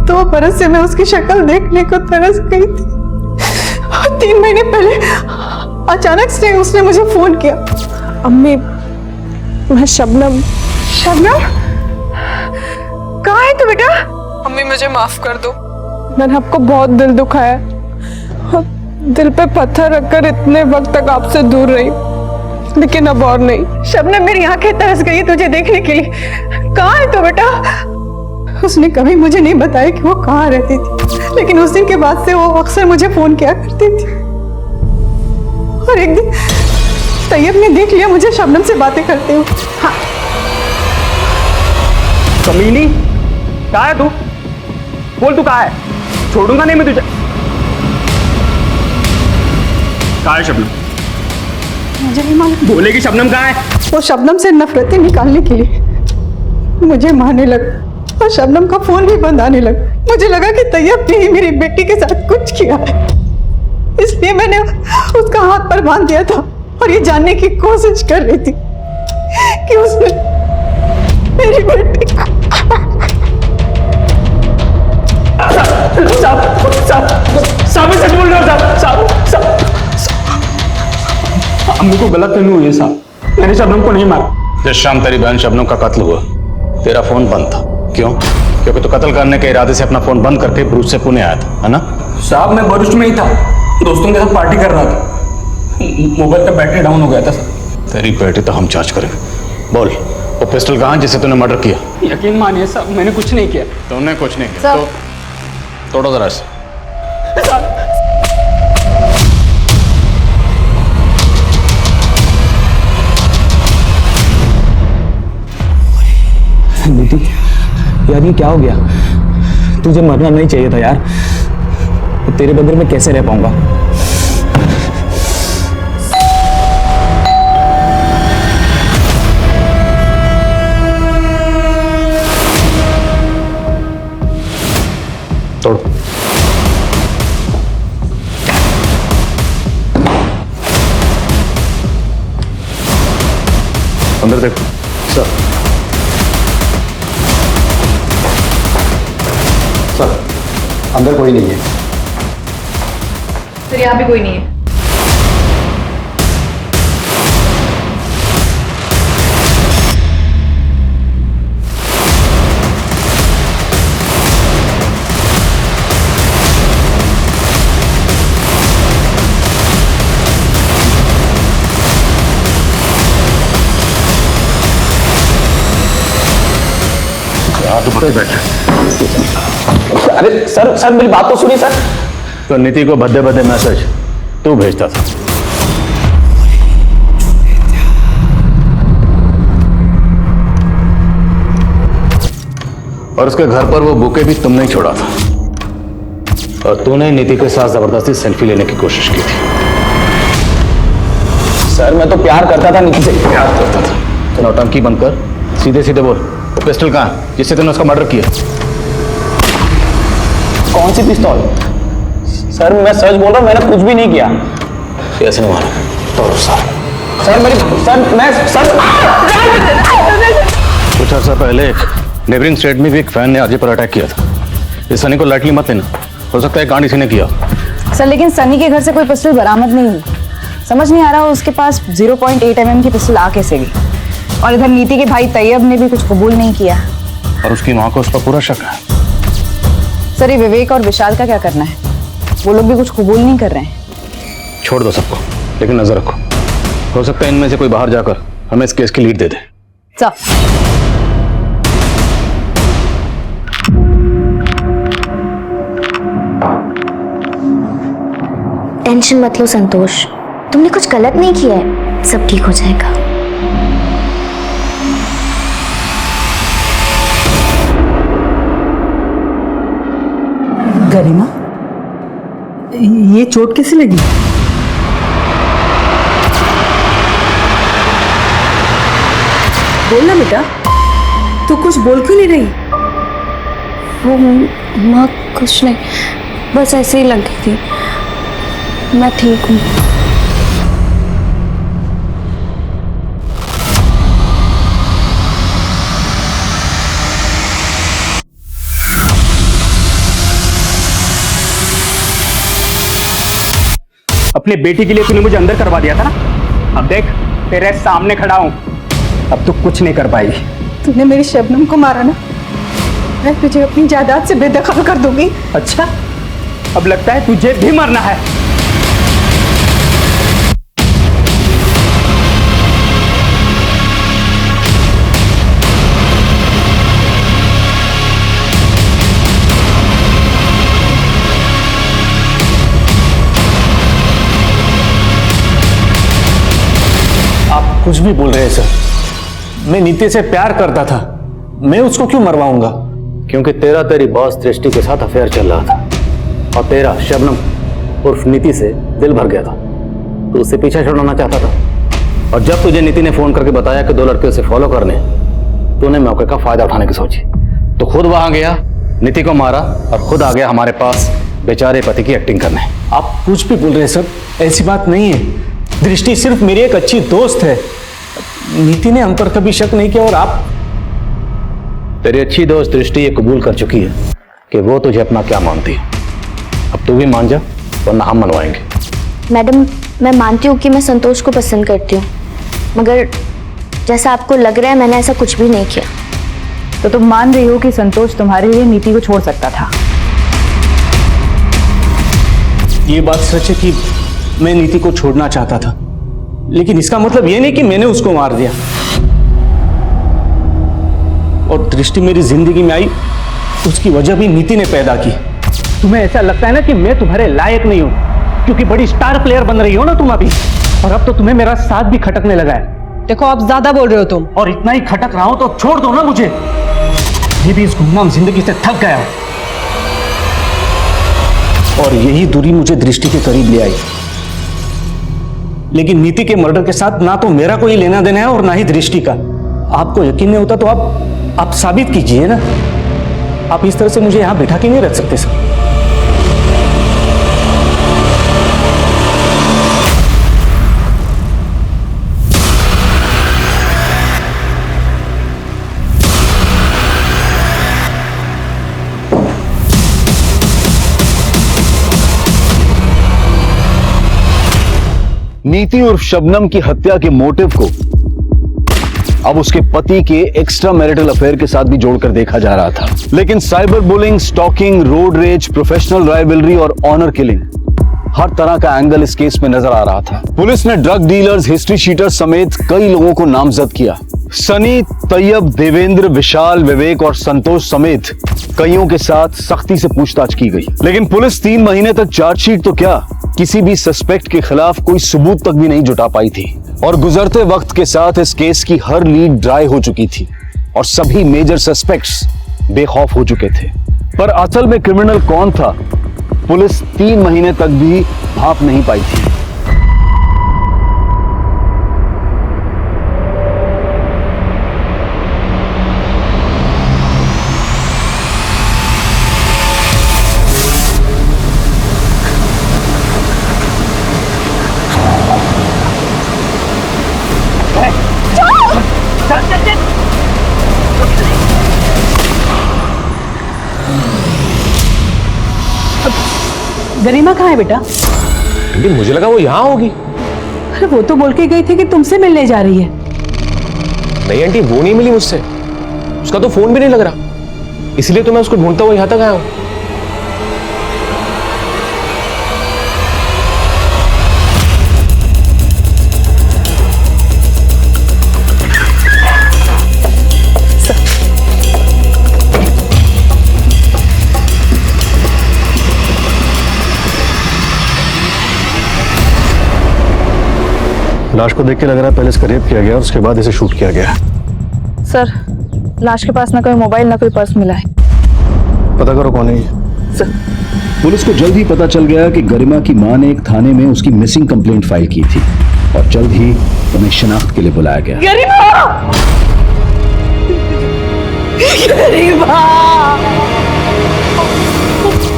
2 बरस से मैं उसकी शक्ल देखने को तरस गई थी। और 3 महीने पहले अचानक से उसने मुझे फोन किया। अम्मी मैं शबनम। शबनम कहाँ है तू बेटा? अम्मी मुझे माफ कर दो। मैंने आपको बहुत दिल दुखाया और दिल पे पत्थर रखकर इतने वक्त तक आपसे दूर रही, लेकिन अब और नहीं। शबनम मेरी आंखें तरस गई तुझे देखने के लिए। कहाँ है तू बेटा? उसने कभी मुझे नहीं बताया कि वो कहाँ रहती थी, लेकिन उस दिन के बाद से वो अक्सर मुझे फोन किया करती थी। और एक दिन तैयब ने देख लिया मुझे शबनम से बातें करते हुए। हाँ कमीनी, कहाँ है तू? बोल तू कहाँ है? छोड़ूंगा नहीं मैं तुझे। कहाँ है शबनम? मुझे नहीं मालूम। बोलेगी शबनम कहाँ है? वो शबनम से नफरतें निकालने के लिए मुझे मारने लगा और शबनम का फोन भी बंद आने लगा। मुझे लगा कि तैयब ने ही मेरी बेटी के साथ कुछ किया है, इसलिए मैंने उसका हाथ पर बांध दिया था और ये जानने की कोशिश कर रही थी कि उसने मेरी बेटी साहब सच बोल रहे हो साहब? अम्मी को गलत फहमी हुई है साहब, मैंने शबनम को नहीं मारा। जिस शाम तेरी बहन शबनम का कत्ल हुआ तेरा फोन बंद था, क्यों? क्योंकि तू कत्ल करने के इरादे से अपना फोन बंद करके भरूच से पुणे आया था, है ना? साहब मैं भरूच में ही था, दोस्तों के साथ पार्टी कर रहा था। मोबाइल का बैटरी डाउन हो गया था सर। तेरी बेटी तो हम जांच करेंगे। बोल वो पिस्टल कहाँ है जिसे तूने मर्डर किया? यकीन मानिए साहब मैंने कुछ नहीं किया। तुमने कुछ नहीं किया तो तोड़ो जरा से। नीति यार ये क्या हो गया? तुझे मरना नहीं चाहिए था यार। तो तेरे बदले में कैसे रह पाऊंगा? तोड़। अंदर देखो सर। सर अंदर कोई नहीं है। सर यहाँ भी कोई नहीं है। अरे सर मेरी बात तो सुनिए सर। तो नीति को भद्दे भद्दे मैसेज तू भेजता था? और उसके घर पर वो बुके भी तुमने ही छोड़ा था और तूने नीति के साथ जबरदस्ती सेल्फी लेने की कोशिश की थी। सर मैं तो प्यार करता था नीति से। प्यार करता था? तो नौटंकी बंद कर, सीधे सीधे बोल, वो पिस्टल कहाँ है जिससे तूने उसका मर्डर किया? कौन सी पिस्तौल? सर मैं सच बोल रहा हूँ, मैंने कुछ भी नहीं किया। कैसे नहीं मारा? तो सर मेरी सर कुछ अर्सा पहले एक नेबरिंग स्टेट में भी एक फैन ने आरजे पर अटैक किया था। इस सनी को लाइटली मत लेना, हो सकता है कांड इसी ने किया। सर लेकिन सनी के घर से कोई पिस्टल बरामद नहीं हुई। समझ नहीं आ रहा उसके पास 0.8 mm की पिस्टल आ कैसे गई। और इधर नीति के भाई तैयब ने भी कुछ कबूल नहीं किया। और उसकी माँ को उस पर पूरा शक है। सर ये विवेक और विशाल का क्या करना है? वो लोग भी कुछ कबूल नहीं कर रहे हैं। छोड़ दो सबको, लेकिन नजर रखो, हो सकता है इनमें से कोई बाहर जाकर हमें इस केस की लीड दे दे। टेंशन मत लो संतोष, तुमने कुछ गलत नहीं किया है, सब ठीक हो जाएगा। गरिमा, ये चोट कैसे लगी? बोल ना बेटा, तू कुछ बोल क्यों नहीं रही? वो माँ कुछ नहीं, बस ऐसे ही लग गई थी। मैं ठीक हूँ। अपने बेटी के लिए तूने मुझे अंदर करवा दिया था ना, अब देख तेरे सामने खड़ा हूं, अब तू कुछ नहीं कर पाएगी। तूने मेरी शबनम को मारा ना, मैं तुझे अपनी जायदाद से बेदखल कर दूंगी। अच्छा, अब लगता है तुझे भी मरना है। आप कुछ भी बोल रहे हैं सर, मैं नीति से प्यार करता था, मैं उसको क्यों मरवाऊंगा? क्योंकि तेरा तेरी बॉस दृष्टि के साथ अफेयर चल रहा था और तेरा शबनम उर्फ नीति से दिल भर गया था, तो उससे पीछा छुड़ाना चाहता था। और जब तुझे नीति ने फोन करके बताया कि 2 लड़के उसे फॉलो करने, तूने मौके का फायदा उठाने की सोची, तो खुद वहां गया, नीति को मारा और खुद आ गया हमारे पास बेचारे पति की एक्टिंग करने। आप कुछ भी बोल रहे हैं सर, ऐसी बात नहीं है। दृष्टि सिर्फ मेरी एक अच्छी दोस्त है, नीति ने हम पर कभी शक नहीं किया। और आप, तेरी अच्छी दोस्त दृष्टि ये कबूल कर चुकी है कि वो तुझे अपना क्या मानती है। अब तू भी मान जा, वरना हम मनवाएंगे। मैडम, मैं मानती हूँ कि मैं संतोष को पसंद करती हूँ, मगर जैसा आपको लग रहा है मैंने ऐसा कुछ भी नहीं किया। तो तुम मान रही हो कि संतोष तुम्हारे लिए नीति को छोड़ सकता था? ये बात सच है कि मैं नीति को छोड़ना चाहता था, लेकिन इसका मतलब ये नहीं कि मैंने उसको मार दिया। और दृष्टि मेरी जिंदगी में आई, उसकी वजह भी नीति ने पैदा की। तुम्हें ऐसा लगता है ना कि मैं तुम्हारे लायक नहीं हूं, क्योंकि बड़ी स्टार प्लेयर बन रही हो ना तुम अभी, और अब तो तुम्हें मेरा साथ भी खटकने लगा है। देखो आप ज्यादा बोल रहे हो तुम। और इतना ही खटक रहा हूं तो छोड़ दो ना मुझे, ये भी इस गुमनाम जिंदगी से थक गया हूं। और यही दूरी मुझे दृष्टि के करीब ले आई। लेकिन नीति के मर्डर के साथ ना तो मेरा कोई लेना देना है और ना ही दृष्टि का। आपको यकीन नहीं होता तो आप साबित कीजिए ना। आप इस तरह से मुझे यहां बिठा के नहीं रख सकते सर। नीति और शबनम की हत्या के मोटिव को अब उसके पति के एक्स्ट्रा मैरिटल अफेयर के साथ भी जोड़कर देखा जा रहा था। लेकिन cyber bullying, stalking, road rage, professional rivalry और ऑनर किलिंग, हर तरह का एंगल इस केस में नजर आ रहा था। पुलिस ने ड्रग डीलर्स, हिस्ट्री शीटर्स समेत कई लोगों को नामजद किया। सनी, तैयब, देवेंद्र, विशाल, विवेक और संतोष समेत कईयों के साथ सख्ती से पूछताछ की गई। लेकिन पुलिस 3 महीने तक चार्जशीट तो क्या, किसी भी सस्पेक्ट के खिलाफ कोई सबूत तक भी नहीं जुटा पाई थी। और गुजरते वक्त के साथ इस केस की हर लीड ड्राई हो चुकी थी और सभी मेजर सस्पेक्ट्स बेखौफ हो चुके थे। पर असल में क्रिमिनल कौन था, पुलिस 3 महीने तक भी भाप नहीं पाई थी। गरिमा कहाँ है बेटा? आंटी मुझे लगा वो यहाँ होगी। अरे वो तो बोल के गई थी कि तुमसे मिलने जा रही है। नहीं आंटी, वो नहीं मिली मुझसे, उसका तो फोन भी नहीं लग रहा, इसलिए तो मैं उसको ढूंढता हुआ यहाँ तक आया हूँ। लाश को देख के लग रहा है पहले इसका रेप किया गया और उसके बाद इसे शूट किया गया। सर, लाश के पास ना कोई मोबाइल ना कोई पर्स मिला है। पता करो कौन है ये। पुलिस को जल्द ही पता चल गया कि गरिमा की मां ने एक थाने में उसकी मिसिंग कंप्लेंट फाइल की थी और जल्द ही उन्हें शिनाख्त के लिए बुलाया गया।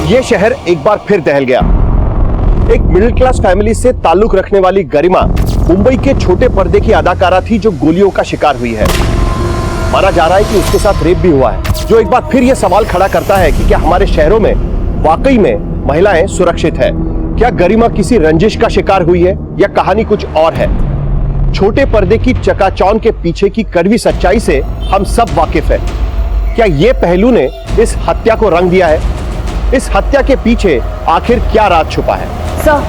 ये शहर एक बार फिर दहल गया। एक मिडिल क्लास फैमिली से ताल्लुक रखने वाली गरिमा मुंबई के छोटे पर्दे की अदाकारा थी जो गोलियों का शिकार हुई है। माना जा रहा है कि उसके साथ रेप भी हुआ है, जो एक बार फिर यह सवाल खड़ा करता है कि क्या हमारे शहरों में वाकई में महिलाएं सुरक्षित है। क्या गरिमा किसी रंजिश का शिकार हुई है या कहानी कुछ और है? छोटे पर्दे की चकाचौंध के पीछे की कड़वी सच्चाई से हम सब वाकिफ हैं। क्या ये पहलू ने इस हत्या को रंग दिया है? इस हत्या के पीछे आखिर क्या राज छुपा है? सर,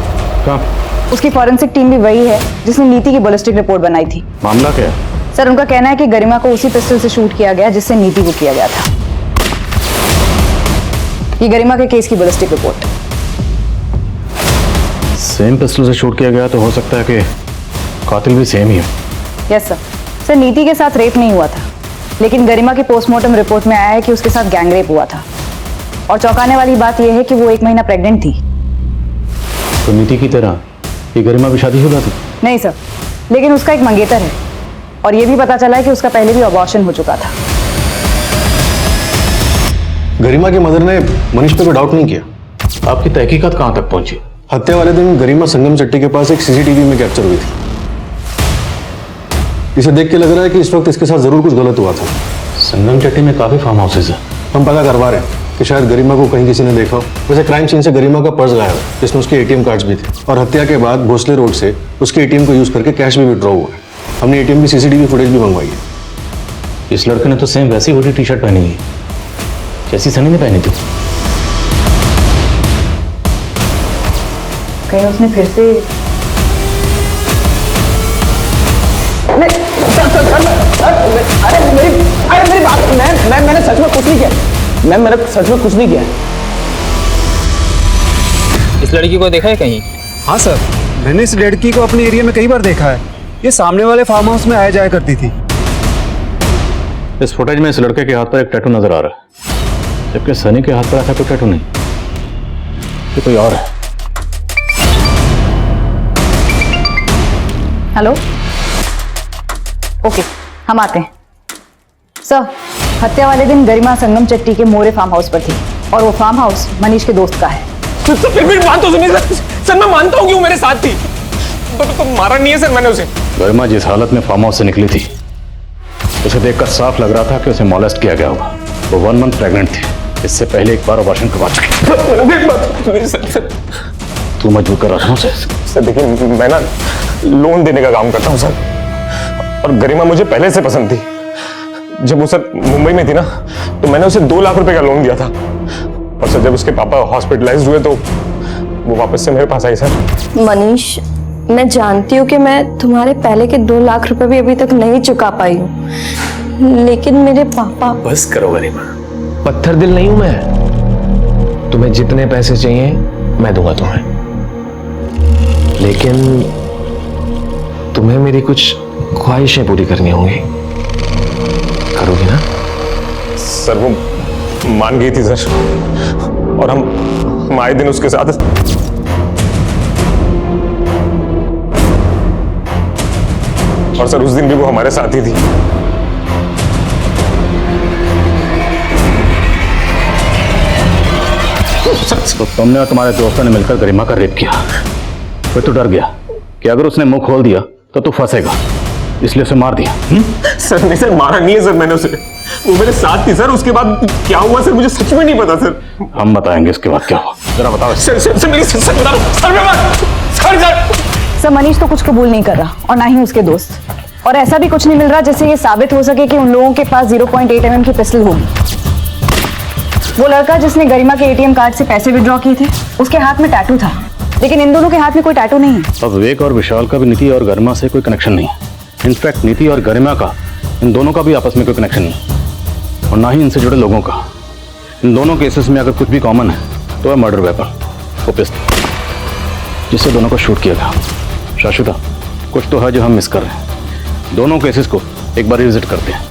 उसकी फॉरेंसिक टीम भी वही है जिसने नीति की बैलिस्टिक रिपोर्ट बनाई थी। मामला क्या है? सर, उनका कहना है कि गरिमा को उसी पिस्टल से शूट किया गया जिससे नीति को किया गया था। ये गरिमा के केस की बैलिस्टिक रिपोर्ट। सेम पिस्टल से शूट किया गया तो हो सकता है कि कातिल भी सेम ही हो। Yes sir. सर, नीति के साथ रेप नहीं हुआ था, लेकिन गरिमा की पोस्टमार्टम रिपोर्ट में आया है कि उसके साथ गैंग रेप हुआ था। और चौंकाने वाली बात यह है कि वो 1 महीना प्रेग्नेंट थी। तो नीति की तरह ये गरिमा भी शादीशुदा थी? नहीं सर, लेकिन उसका एक मंगेतर है और ये भी पता चला है कि उसका पहले भी अबॉर्शन हो चुका था। गरिमा की मदर ने मनीष पे कोई डाउट नहीं किया। आपकी तहकीकात कहां तक पहुंची? हत्या वाले दिन गरिमा संगम चट्टी के पास एक सीसीटीवी में कैप्चर हुई थी। इसे देख के लग रहा है कि इस वक्त इसके साथ जरूर कुछ गलत हुआ था। संगम चट्टी में काफी फार्म हाउसेज है, हम पता करवा रहे हैं कि शायद गरिमा को कहीं किसी ने देखा हो। वैसे क्राइम सीन से गरिमा का पर्स गायब है जिसमें उसके एटीएम कार्ड्स भी थे और हत्या के बाद भोसले रोड से उसके एटीएम को यूज करके कैश भी विड्रॉ हुआ है। हमने एटीएम की सीसीटीवी फुटेज भी मंगवाई है। इस लड़के ने तो सेम वैसी हुडी टी शर्ट पहनी है जैसी सनी ने पहनी थी। कहीं उसने फिर से अरे मेरी बात, मैंने सच में कुछ नहीं किया। मैंने सच में कुछ नहीं किया। इस लड़की को देखा है कहीं? हाँ सर, मैंने इस लड़की को अपने एरिया में कई बार देखा है। ये सामने वाले फार्म हाउस में आया जाया करती थी। इस फुटेज में इस लड़के के हाथ पर एक टैटू नजर आ रहा है, जबकि सनी के हाथ पर ऐसा कोई टैटू नहीं। ये कोई और है। हेलो, ओके, हम आते हैं। सर, हत्या वाले दिन गरिमा संगम चट्टी के मोरे फार्म हाउस पर थी और वो फार्म हाउस मनीष के दोस्त का है। फिर भी बात तो सुनिए सर, मैं मानता हूँ कि वो मेरे साथ थी, तो मारा नहीं है सर मैंने उसे। गरिमा जिस हालत में फार्म हाउस से निकली थी उसे देखकर साफ लग रहा था कि उसे मॉलेस्ट किया गया होगा। वो 1 मंथ प्रेग्नेंट थी, इससे पहले एक बार अबॉर्शन करवा चुकी। तू मजबूर कर रहा था उसे? सर देखिए, मैं ना लोन देने का काम करता हूँ सर, और गरिमा मुझे पहले से पसंद थी। जब वो सर मुंबई में थी ना, तो मैंने उसे 2 लाख रुपए का लोन दिया था, और सर जब उसके पापा हॉस्पिटलाइज्ड हुए तो वो वापस से मेरे पास आई सर। मनीष, मैं जानती हूँ कि मैं तुम्हारे पहले के 2 लाख रुपए भी अभी तक नहीं चुका पाई हूँ, लेकिन मेरे पापा। बस करो गरिमा, पत्थर दिल नहीं हूं मैं। तुम्हें जितने पैसे चाहिए मैं दूंगा तुम्हें, लेकिन तुम्हें मेरी कुछ ख्वाहिशें पूरी करनी होंगी। करोगी ना? सर वो मान गई थी सर, और हम आए दिन उसके साथ। और सर उस दिन भी वो हमारे साथ ही थी। तो तुमने और तुम्हारे दोस्तों ने मिलकर गरिमा का रेप किया। फिर तो डर गया कि अगर उसने मुंह खोल दिया तो तू फंसेगा, इसलिए उसे मार दिया। सर नहीं सर, मारा नहीं है सर मैंने उसे। वो मेरे साथ थी सर, उसके बाद क्या हुआ सर मुझे सच में नहीं पता सर। हम बताएंगे इसके बाद क्या हुआ, जरा बताओ। सर प्लीज सर बता दो सर मनीष तो कुछ कबूल नहीं कर रहा और ना ही उसके दोस्त, और ऐसा भी कुछ नहीं मिल रहा जिससे ये साबित हो सके कि उन लोगों के पास 0.8 mm की पिस्टल होगी। वो लड़का जिसने गरिमा के ATM कार्ड से पैसे विड्रॉ किए थे, उसके हाथ में टैटू था, लेकिन इन दोनों के हाथ में कोई टैटू नहीं है। अब विवेक और विशाल का भी नीति और गरिमा से कोई कनेक्शन नहीं है। इनफैक्ट नीति और गरिमा का, इन दोनों का भी आपस में कोई कनेक्शन नहीं, और ना ही इनसे जुड़े लोगों का। इन दोनों केसेस में अगर कुछ भी कॉमन है तो है मर्डर वेपन, वो पिस्टल जिससे दोनों को शूट किया गया। शाश्वता, कुछ तो है जो हम मिस कर रहे हैं। दोनों केसेस को एक बार रिविजिट करते हैं।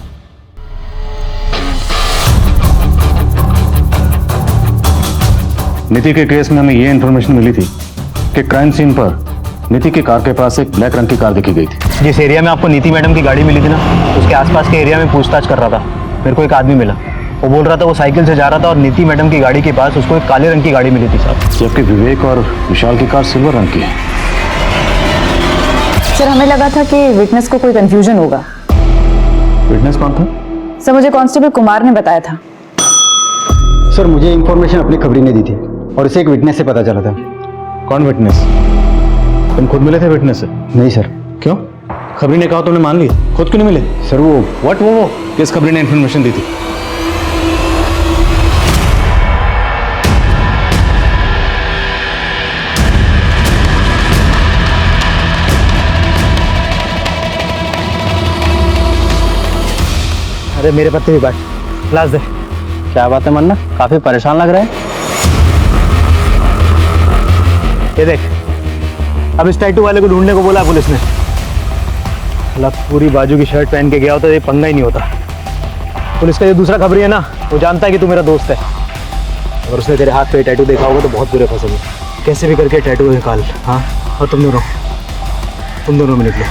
नीति के केस में हमें ये इन्फॉर्मेशन मिली थी कि क्राइम सीन पर नीति के कार के पास एक ब्लैक रंग की कार देखी गई थी। जिस एरिया में आपको नीति मैडम की गाड़ी मिली थी ना, उसके आसपास के एरिया में पूछताछ कर रहा था। मेरे को एक आदमी मिला, वो बोल रहा था वो साइकिल से जा रहा था और नीति मैडम की गाड़ी के पास उसको एक काले रंग की गाड़ी मिली थी साहब। जबकि विवेक और विशाल की कार सिल्वर रंग की है। सर हमें लगा था कि विटनेस को कोई कंफ्यूजन होगा। विटनेस कौन था? सर मुझे कांस्टेबल कुमार ने बताया था। सर मुझे इंफॉर्मेशन अपनी खबरी ने दी थी और इसे एक विटनेस से पता चला था। कौन विटनेस? तुम खुद मिले थे विटनेस से? नहीं सर। क्यों? खबरी ने कहा तुमने मान लिया, खुद क्यों नहीं मिले? सर वो किस खबरी ने इन्फॉर्मेशन दी थी? अरे मेरे पत्ते भी बांट, ग्लास दे। क्या बात है मन्ना, काफी परेशान लग रहा है। ये देख, अब इस टैटू वाले को ढूंढने को बोला पुलिस ने। अलग पूरी बाजू की शर्ट पहन के गया होता तो ये पंगा ही नहीं होता। पुलिस का जो दूसरा खबरी है ना, वो जानता है कि तू मेरा दोस्त है, और उसने तेरे हाथ पे टैटू देखा होगा तो बहुत बुरे फंसोगे। कैसे भी करके टैटू निकाल। हाँ, और तुम दोनों मिनट लो।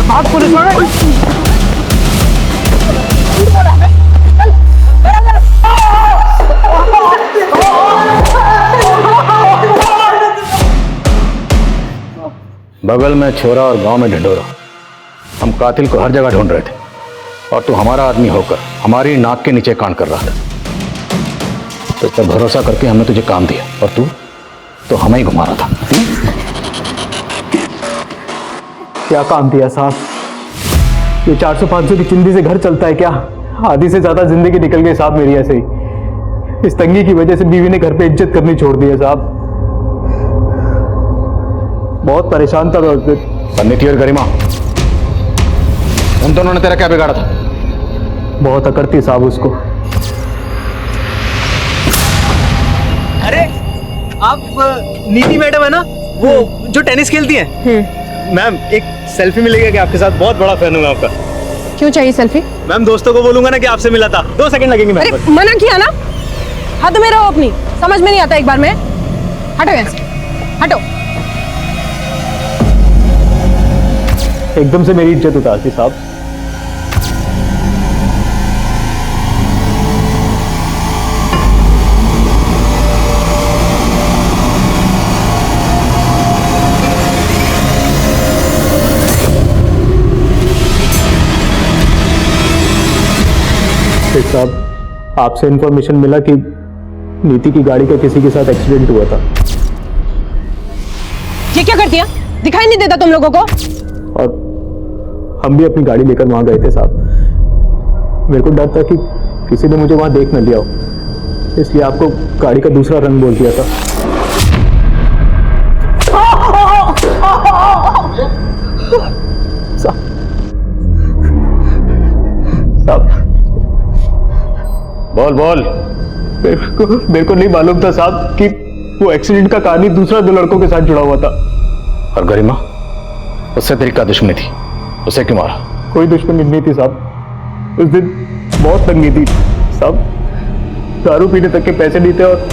भाग पुलिस वाले। बगल में छोरा और गांव में ढिंढोरा। हम कातिल को हर जगह ढूंढ रहे थे और तू हमारा आदमी होकर हमारी नाक के नीचे कांड कर रहा था। तो इस पर भरोसा करके हमने तुझे काम दिया और तू तो हमें ही घुमा रहा था। क्या काम दिया साहब? ये 400-500 की चिंदी से घर चलता है क्या? आधी से ज्यादा जिंदगी निकल गई साहब मेरी ऐसे ही। इस तंगी की वजह से बीवी ने घर पे इज्जत करनी छोड़ दी है साहब। बहुत परेशान था मैं उस दिन। नीति और गरिमा, उन दोनों ने तेरा क्या बिगाड़ा था? बहुत अकड़ थी साहब उसको। अरे आप नीति मैडम है ना, वो जो टेनिस खेलती हैं? मैम एक सेल्फी मिलेगा क्या आपके साथ? बहुत बड़ा फैन हूँ मैं आपका। क्यों चाहिए सेल्फी? मैम दोस्तों को बोलूंगा ना कि आपसे मिला था। 2 सेकंड लगेंगे मैम। अरे मना किया ना, हद में रहो अपनी, समझ में नहीं आता एक बार में। हटो यहाँ से, हटो। एकदम से मेरी इज्जत उतारती साहब। साहब आपसे इंफॉर्मेशन मिला कि नीति की गाड़ी का किसी के साथ एक्सीडेंट हुआ था। ये क्या कर दिया? दिखाई नहीं देता तुम लोगों को? और हम भी अपनी गाड़ी लेकर वहां गए थे साहब। मेरे को डर था कि किसी ने मुझे वहां देख न लिया हो, इसलिए आपको गाड़ी का दूसरा रंग बोल दिया था। साहब बोल। मेरे को नहीं मालूम था साहब कि वो एक्सीडेंट का कहानी दूसरा 2 लड़कों के साथ जुड़ा हुआ था। और गरिमा, उससे तेरी क्या दुश्मनी थी? उसे क्यों मारा? कोई दुश्मनी नहीं थी साहब। उस दिन बहुत तंगी थी साहब, दारू पीने तक के पैसे नहीं थे और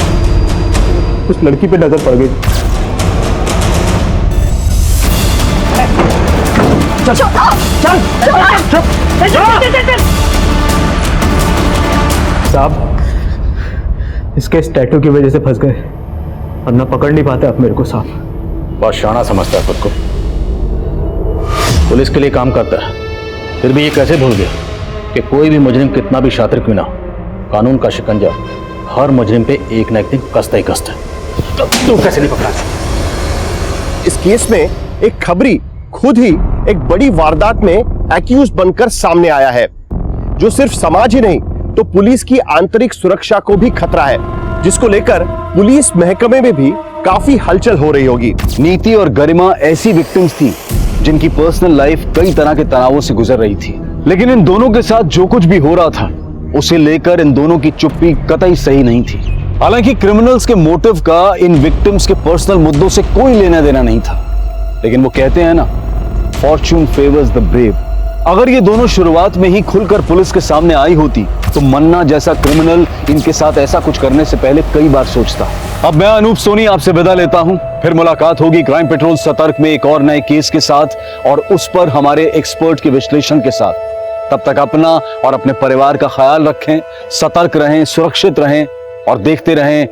उस लड़की पे नजर पड़ गई। साहब इसके इस टैटू की वजह से फंस गए। और न पकड़ नहीं पाते आप मेरे को साहब। बहुत शाना समझता है खुद को, पुलिस के लिए काम करता है, फिर भी ये कैसे भूल गया कि कोई भी मुजरिम कितना भी शातिर क्यों ना हो, कानून का शिकंजा हर मुजरिम पे एक ना एक दिन कसता ही कसता है। तू कैसे नहीं पकड़ा? इस केस में एक खबरी खुद ही एक बड़ी वारदात में एक्यूज बनकर सामने आया है, जो सिर्फ समाज ही नहीं तो पुलिस की आंतरिक सुरक्षा को भी खतरा है, जिसको लेकर पुलिस महकमे में भी काफी हलचल हो रही होगी। नीति और गरिमा ऐसी विक्टिम्स थी जिनकी पर्सनल लाइफ कई तरह के तनावों से गुजर रही थी, लेकिन इन दोनों के साथ जो कुछ भी हो रहा था उसे लेकर इन दोनों की चुप्पी कतई सही नहीं थी। हालांकि क्रिमिनल्स के मोटिव का इन विक्टिम्स के पर्सनल मुद्दों से कोई लेना देना नहीं था, लेकिन वो कहते हैं ना, फॉर्च्यून फेवर्स द ब्रेव। अगर ये दोनों शुरुआत में ही खुलकर पुलिस के सामने आई होती तो मन्ना जैसा क्रिमिनल इनके साथ ऐसा कुछ करने से पहले कई बार सोचता। अब मैं अनूप सोनी आपसे विदा लेता हूं, फिर मुलाकात होगी क्राइम पेट्रोल सतर्क में एक और नए केस के साथ और उस पर हमारे एक्सपर्ट के विश्लेषण के साथ। तब तक अपना और अपने परिवार का ख्याल रखें, सतर्क रहें, सुरक्षित रहें और देखते रहें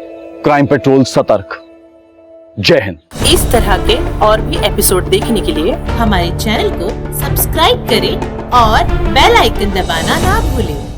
क्राइम पेट्रोल सतर्क। जय हिंद। इस तरह के और भी एपिसोड देखने के लिए हमारे चैनल को सब्सक्राइब करें और बेल आइकन दबाना ना भूलें।